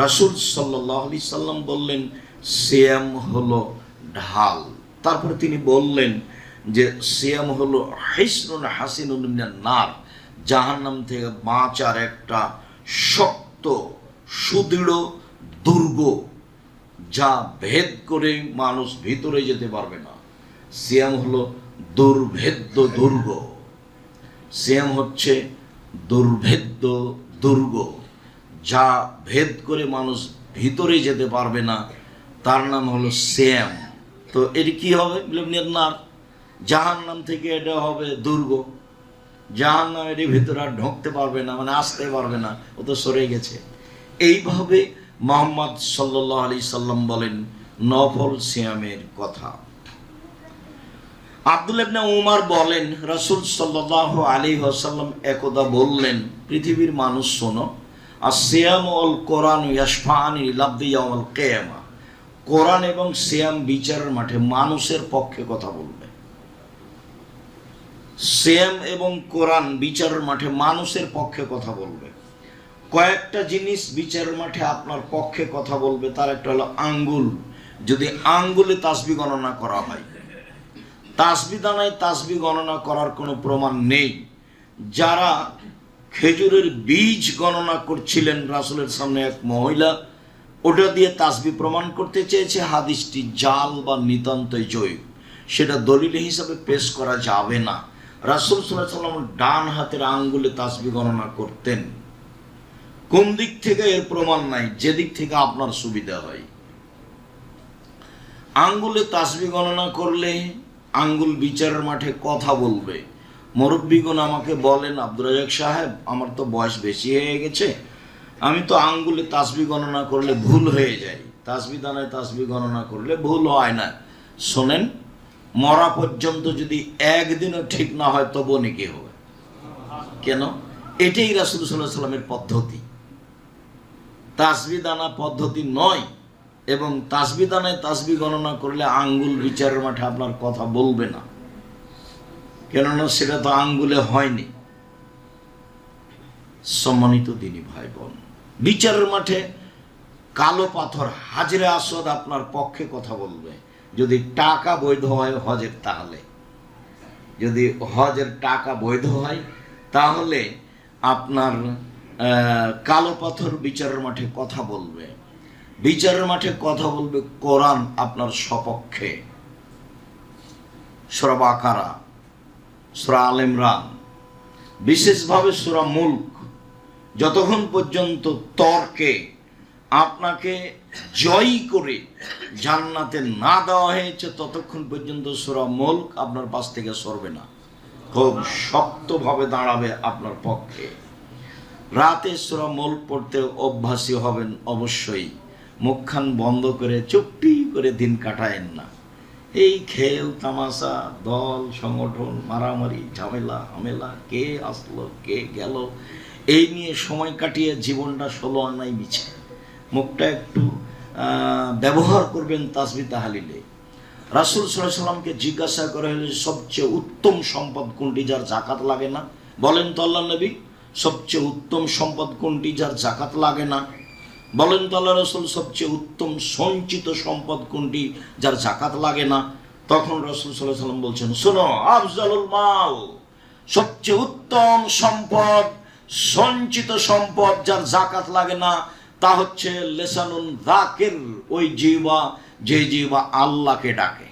রাসূল সাল্লাল্লাহু আলাইহি সাল্লাম বললেন সিয়াম হলো ঢাল। তারপরে তিনি বললেন যে সিয়াম হলো হিসনুন হাসিনুন মিনান নার, জাহান্নাম থেকে বাঁচার একটা শক্ত সুদৃঢ় দুর্গ, যা ভেদ করে মানুষ ভিতরে যেতে পারবে না। সিয়াম হলো দুর্ভেদ্য দুর্গ। সিয়াম হচ্ছে দুর্ভেদ্য দুর্গ, যা ভেদ করে মানুষ ভিতরে যেতে পারবে না, তার নাম হলো সিয়াম। তো এটি কি হবে? নার, জাহান্নাম থেকে এটা হবে দুর্গ, জাহান্নাম এর ভিতরে আর ঢুকতে পারবে না, মানে আসতে পারবে না, ও তো সরে গেছে। এইভাবে মুহাম্মদ সাল্লাল্লাহু আলাইহি সাল্লাম বলেন নফল সিয়ামের কথা। আব্দুল্লাহ ইবনে উমর বলেন রাসূল সাল্লাল্লাহু আলাইহি ওয়াসাল্লাম একদা বললেন, পৃথিবীর মানুষ শোনো, as-সিয়াম ওয়াল কোরআন ইয়াশফাআনি লিল-আবদি ইয়াওমাল কিয়ামা। কোরআন এবং সিয়াম বিচারের মাঠে মানুষের পক্ষে কথা বলবে। সিয়াম এবং কোরআন বিচারের মাঠে মানুষের পক্ষে কথা বলবে। কয়েকটা জিনিস বিচারের মাঠে আপনার পক্ষে কথা বলবে, তার একটা হলো আঙ্গুল। যদি আঙ্গুলে তাসবিহ গণনা করা হয়, তাসবিহ দানায় তাসবিহ গণনা করার কোনো প্রমাণ নেই। যারা খেজুরের বীজ গণনা করছিলেন রাসূলের সামনে এক মহিলা, ওটা দিয়ে তাসবিহ প্রমাণ করতে চেয়েছে, হাদিসটি জাল বা নিতান্তই জৈব, সেটা দলিল হিসাবে পেশ করা যাবে না। রাসূল সাল্লাল্লাহু আলাইহি ওয়াসাল্লাম ডান হাতের আঙ্গুলে তাসবিহ গণনা করতেন। কোন দিক থেকে এর প্রমাণ নাই, যেদিক থেকে আপনার সুবিধা হয়। আঙ্গুলে তাসবিহ গণনা করলে আঙ্গুল বিচারের মাঠে কথা বলবে। মুরব্বীগণ আমাকে বলেন, আব্দুর রাজ্জাক সাহেব, আমার তো বয়স বেশি হয়ে গেছে, আমি তো আঙ্গুলে তাসবিহ গণনা করলে ভুল হয়ে যায়, তাসবিহ দানায় তাসবিহ গণনা করলে ভুল হয় না। শোনেন, মরা পর্যন্ত যদি একদিনও ঠিক না হয় তবুও নেকি হবে। কেন? এটাই রাসূল সাল্লাল্লাহু আলাইহি সাল্লামের পদ্ধতি, তাসবিহ দানা পদ্ধতি নয়। এবং তাসবিহ দানায় তাসবিহ গণনা করলে আঙ্গুল বিচারের মাঠে আপনার কথা বলবে না, কেননা সেটা তো আঙ্গুলে হয়নি। সম্মানিত দিনী ভাই বোন, বিচারের মাঠে কালো পাথর হাজরে আসওয়াদ আপনার পক্ষে কথা বলবে। যদি টাকা বৈধ হয় হজের, তাহলে যদি হজের টাকা বৈধ হয় তাহলে আপনার কালো পাথর বিচারের মাঠে কথা বলবে। বিচারের মাঠে কথা বলবে কোরআন আপনার সপক্ষে। সূরা বাকারা, সূরা আল ইমরান, বিশেষভাবে সূরা মুলক, যতক্ষণ পর্যন্ত তর্কে আপনাকে জয়ী করে জান্নাতে না দেওয়া হয়েছে ততক্ষণ পর্যন্ত সূরা মুলক আপনার পাশ থেকে সরবে না, খুব শক্তভাবে দাঁড়াবে আপনার পক্ষে। রাতে সূরা মুলক পড়তে অভ্যাসী হবেন অবশ্যই। মুখখান বন্ধ করে চুপটি করে দিন কাটায়েন না। এই খেল তামাশা, দল সংগঠন, মারামারি, ঝামেলা হামেলা, কে আসলো কে গেল, এই নিয়ে সময় কাটিয়ে জীবনটা ষোলো আনাই মিছে। মুখটা একটু ব্যবহার করবেন তাসবিহ তাহলিলে। রাসূল সাল্লাল্লাহু আলাইহি সাল্লামকে জিজ্ঞাসা করা হলে সবচেয়ে উত্তম সম্পদ কোনটি যার জাকাত লাগে না? বলেন তো আল্লাহ নবী, সবচেয়ে উত্তম সম্পদ কোনটি যার জাকাত লাগে না? বলেন তো আল্লাহ রাসূল, সবচেয়ে উত্তম সঞ্চিত সম্পদ কোনটি যার জাকাত লাগে না? তখন রাসূল সাল্লাল্লাহু আলাইহি সাল্লাম বলছেন, শোনো, আফজালুল মাল, সবচেয়ে উত্তম সম্পদ, সঞ্চিত সম্পদ যার জাকাত লাগে না, তা হচ্ছে লিসানুন যাকির, ওই জিহ্বা যে জিহ্বা আল্লাহকে ডাকে,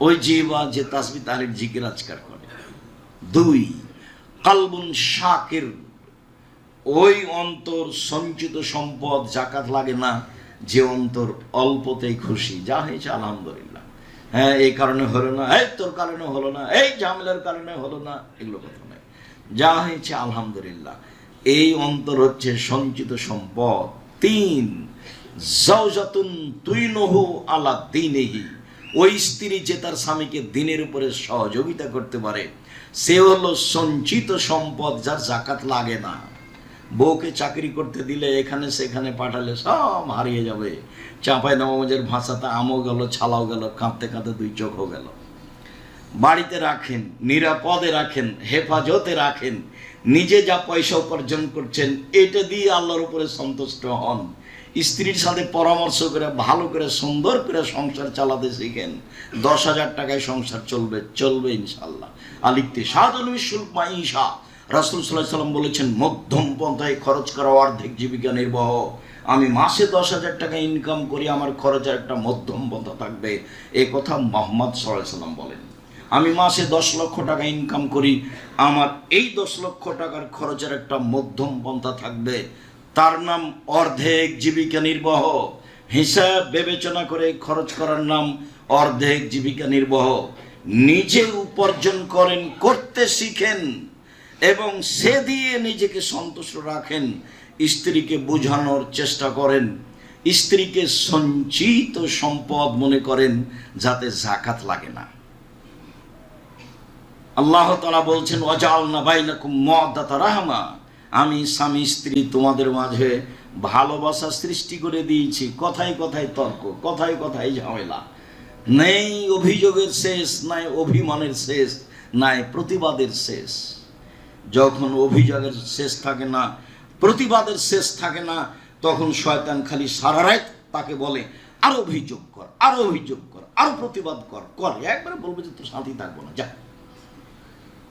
ওই জিহ্বা যে তাসবিহ তাহলিল জিকির আজকার করে। 2, কালবুন শাকির, ওই অন্তর সঞ্চিত সম্পদ জাকাত লাগে না যে অন্তর অল্পতেই খুশি, যা হয়েছে আলহামদুলিল্লাহ, হ্যাঁ এই কারণে হলো না, এই তোর কারণে হলো না, এই ঝামেলার কারণে হলো না, এগুলো কথা নয়, যা হয়েছে আলহামদুলিল্লাহ। এই অন্তর হচ্ছে সঞ্চিত সম্পদ। 3, জাওজাতুন তুইনুহু আলা দীনিহি, ওই স্ত্রী যে তার স্বামীকে দিনের উপরে সহযোগিতা করতে পারে, সে হলো সঞ্চিত সম্পদ যার জাকাত লাগে না। বউকে চাকরি করতে দিলে এখানে সেখানে পাঠালে সব হারিয়ে যাবে। চাঁপাই নবাবগঞ্জের ভাষাতে আমও গেল, ছালাও গেল, কাঁদতে কাঁদতে 2 চোখও গেল। বাড়িতে রাখেন, নিরাপদে রাখেন, হেফাজতে রাখেন, নিজে যা পয়সা উপার্জন করছেন এটা দিয়ে আল্লাহর উপরে সন্তুষ্ট হন। স্ত্রীর সাথে পরামর্শ করে ভালো করে সুন্দর করে সংসার চালাতে শিখেন। 10,000 টাকায় সংসার চলবে ইনশাল্লাহ। আলিকতে সাদুল মাইশা, রাসূল সাল্লাল্লাহু আলাইহি ওয়াসাল্লাম বলেছেন, মধ্যম পন্থায় খরচ করা অর্ধেক জীবিকা নির্বাহ। আমি মাসে 10,000 টাকা ইনকাম করি, আমার খরচের একটা মধ্যম পন্থা থাকবে, এই কথা মুহাম্মদ সাল্লাল্লাহু আলাইহি ওয়াসাল্লাম বলেন। আমি মাসে 10 লক্ষ টাকা ইনকাম করি, আমার এই 10 লক্ষ টাকার খরচের একটা মধ্যম পন্থা থাকবে, তার নাম অর্ধেক জীবিকা নির্বাহ। হিসাব বিবেচনা করে খরচ করার নাম অর্ধেক জীবিকা নির্বাহ। নিজে উপার্জন করেন, করতে শিখেন এবং সে দিয়ে নিজেকে সন্তুষ্ট রাখেন। স্ত্রীকে বোঝানোর চেষ্টা করেন, স্ত্রীকে সঞ্চিত সম্পদ মনে করেন, যাতে যাকাত লাগে না। আল্লাহ তাআলা বলছেন, ওয়াজআলনা বাইনাকুম মাওয়াদ্দাতা রাহমা, আমি স্বামী স্ত্রী তোমাদের মাঝে ভালোবাসা সৃষ্টি করে দিয়েছি। কথায় কথায় তর্ক, কথায় কথায় ঝামেলা, নেই অভিযোগের শেষ, নাই অভিমানের শেষ, নাই প্রতিবাদের শেষ। যখন অভিযোগের শেষ থাকে না, প্রতিবাদের শেষ থাকে না, তখন শয়তান খালি সারা রাত তাকে বলে, আরো অভিযোগ কর, আরো অভিযোগ কর, আরো প্রতিবাদ কর, একবারে বলবে যে তোর সাথে থাকবো না, যা।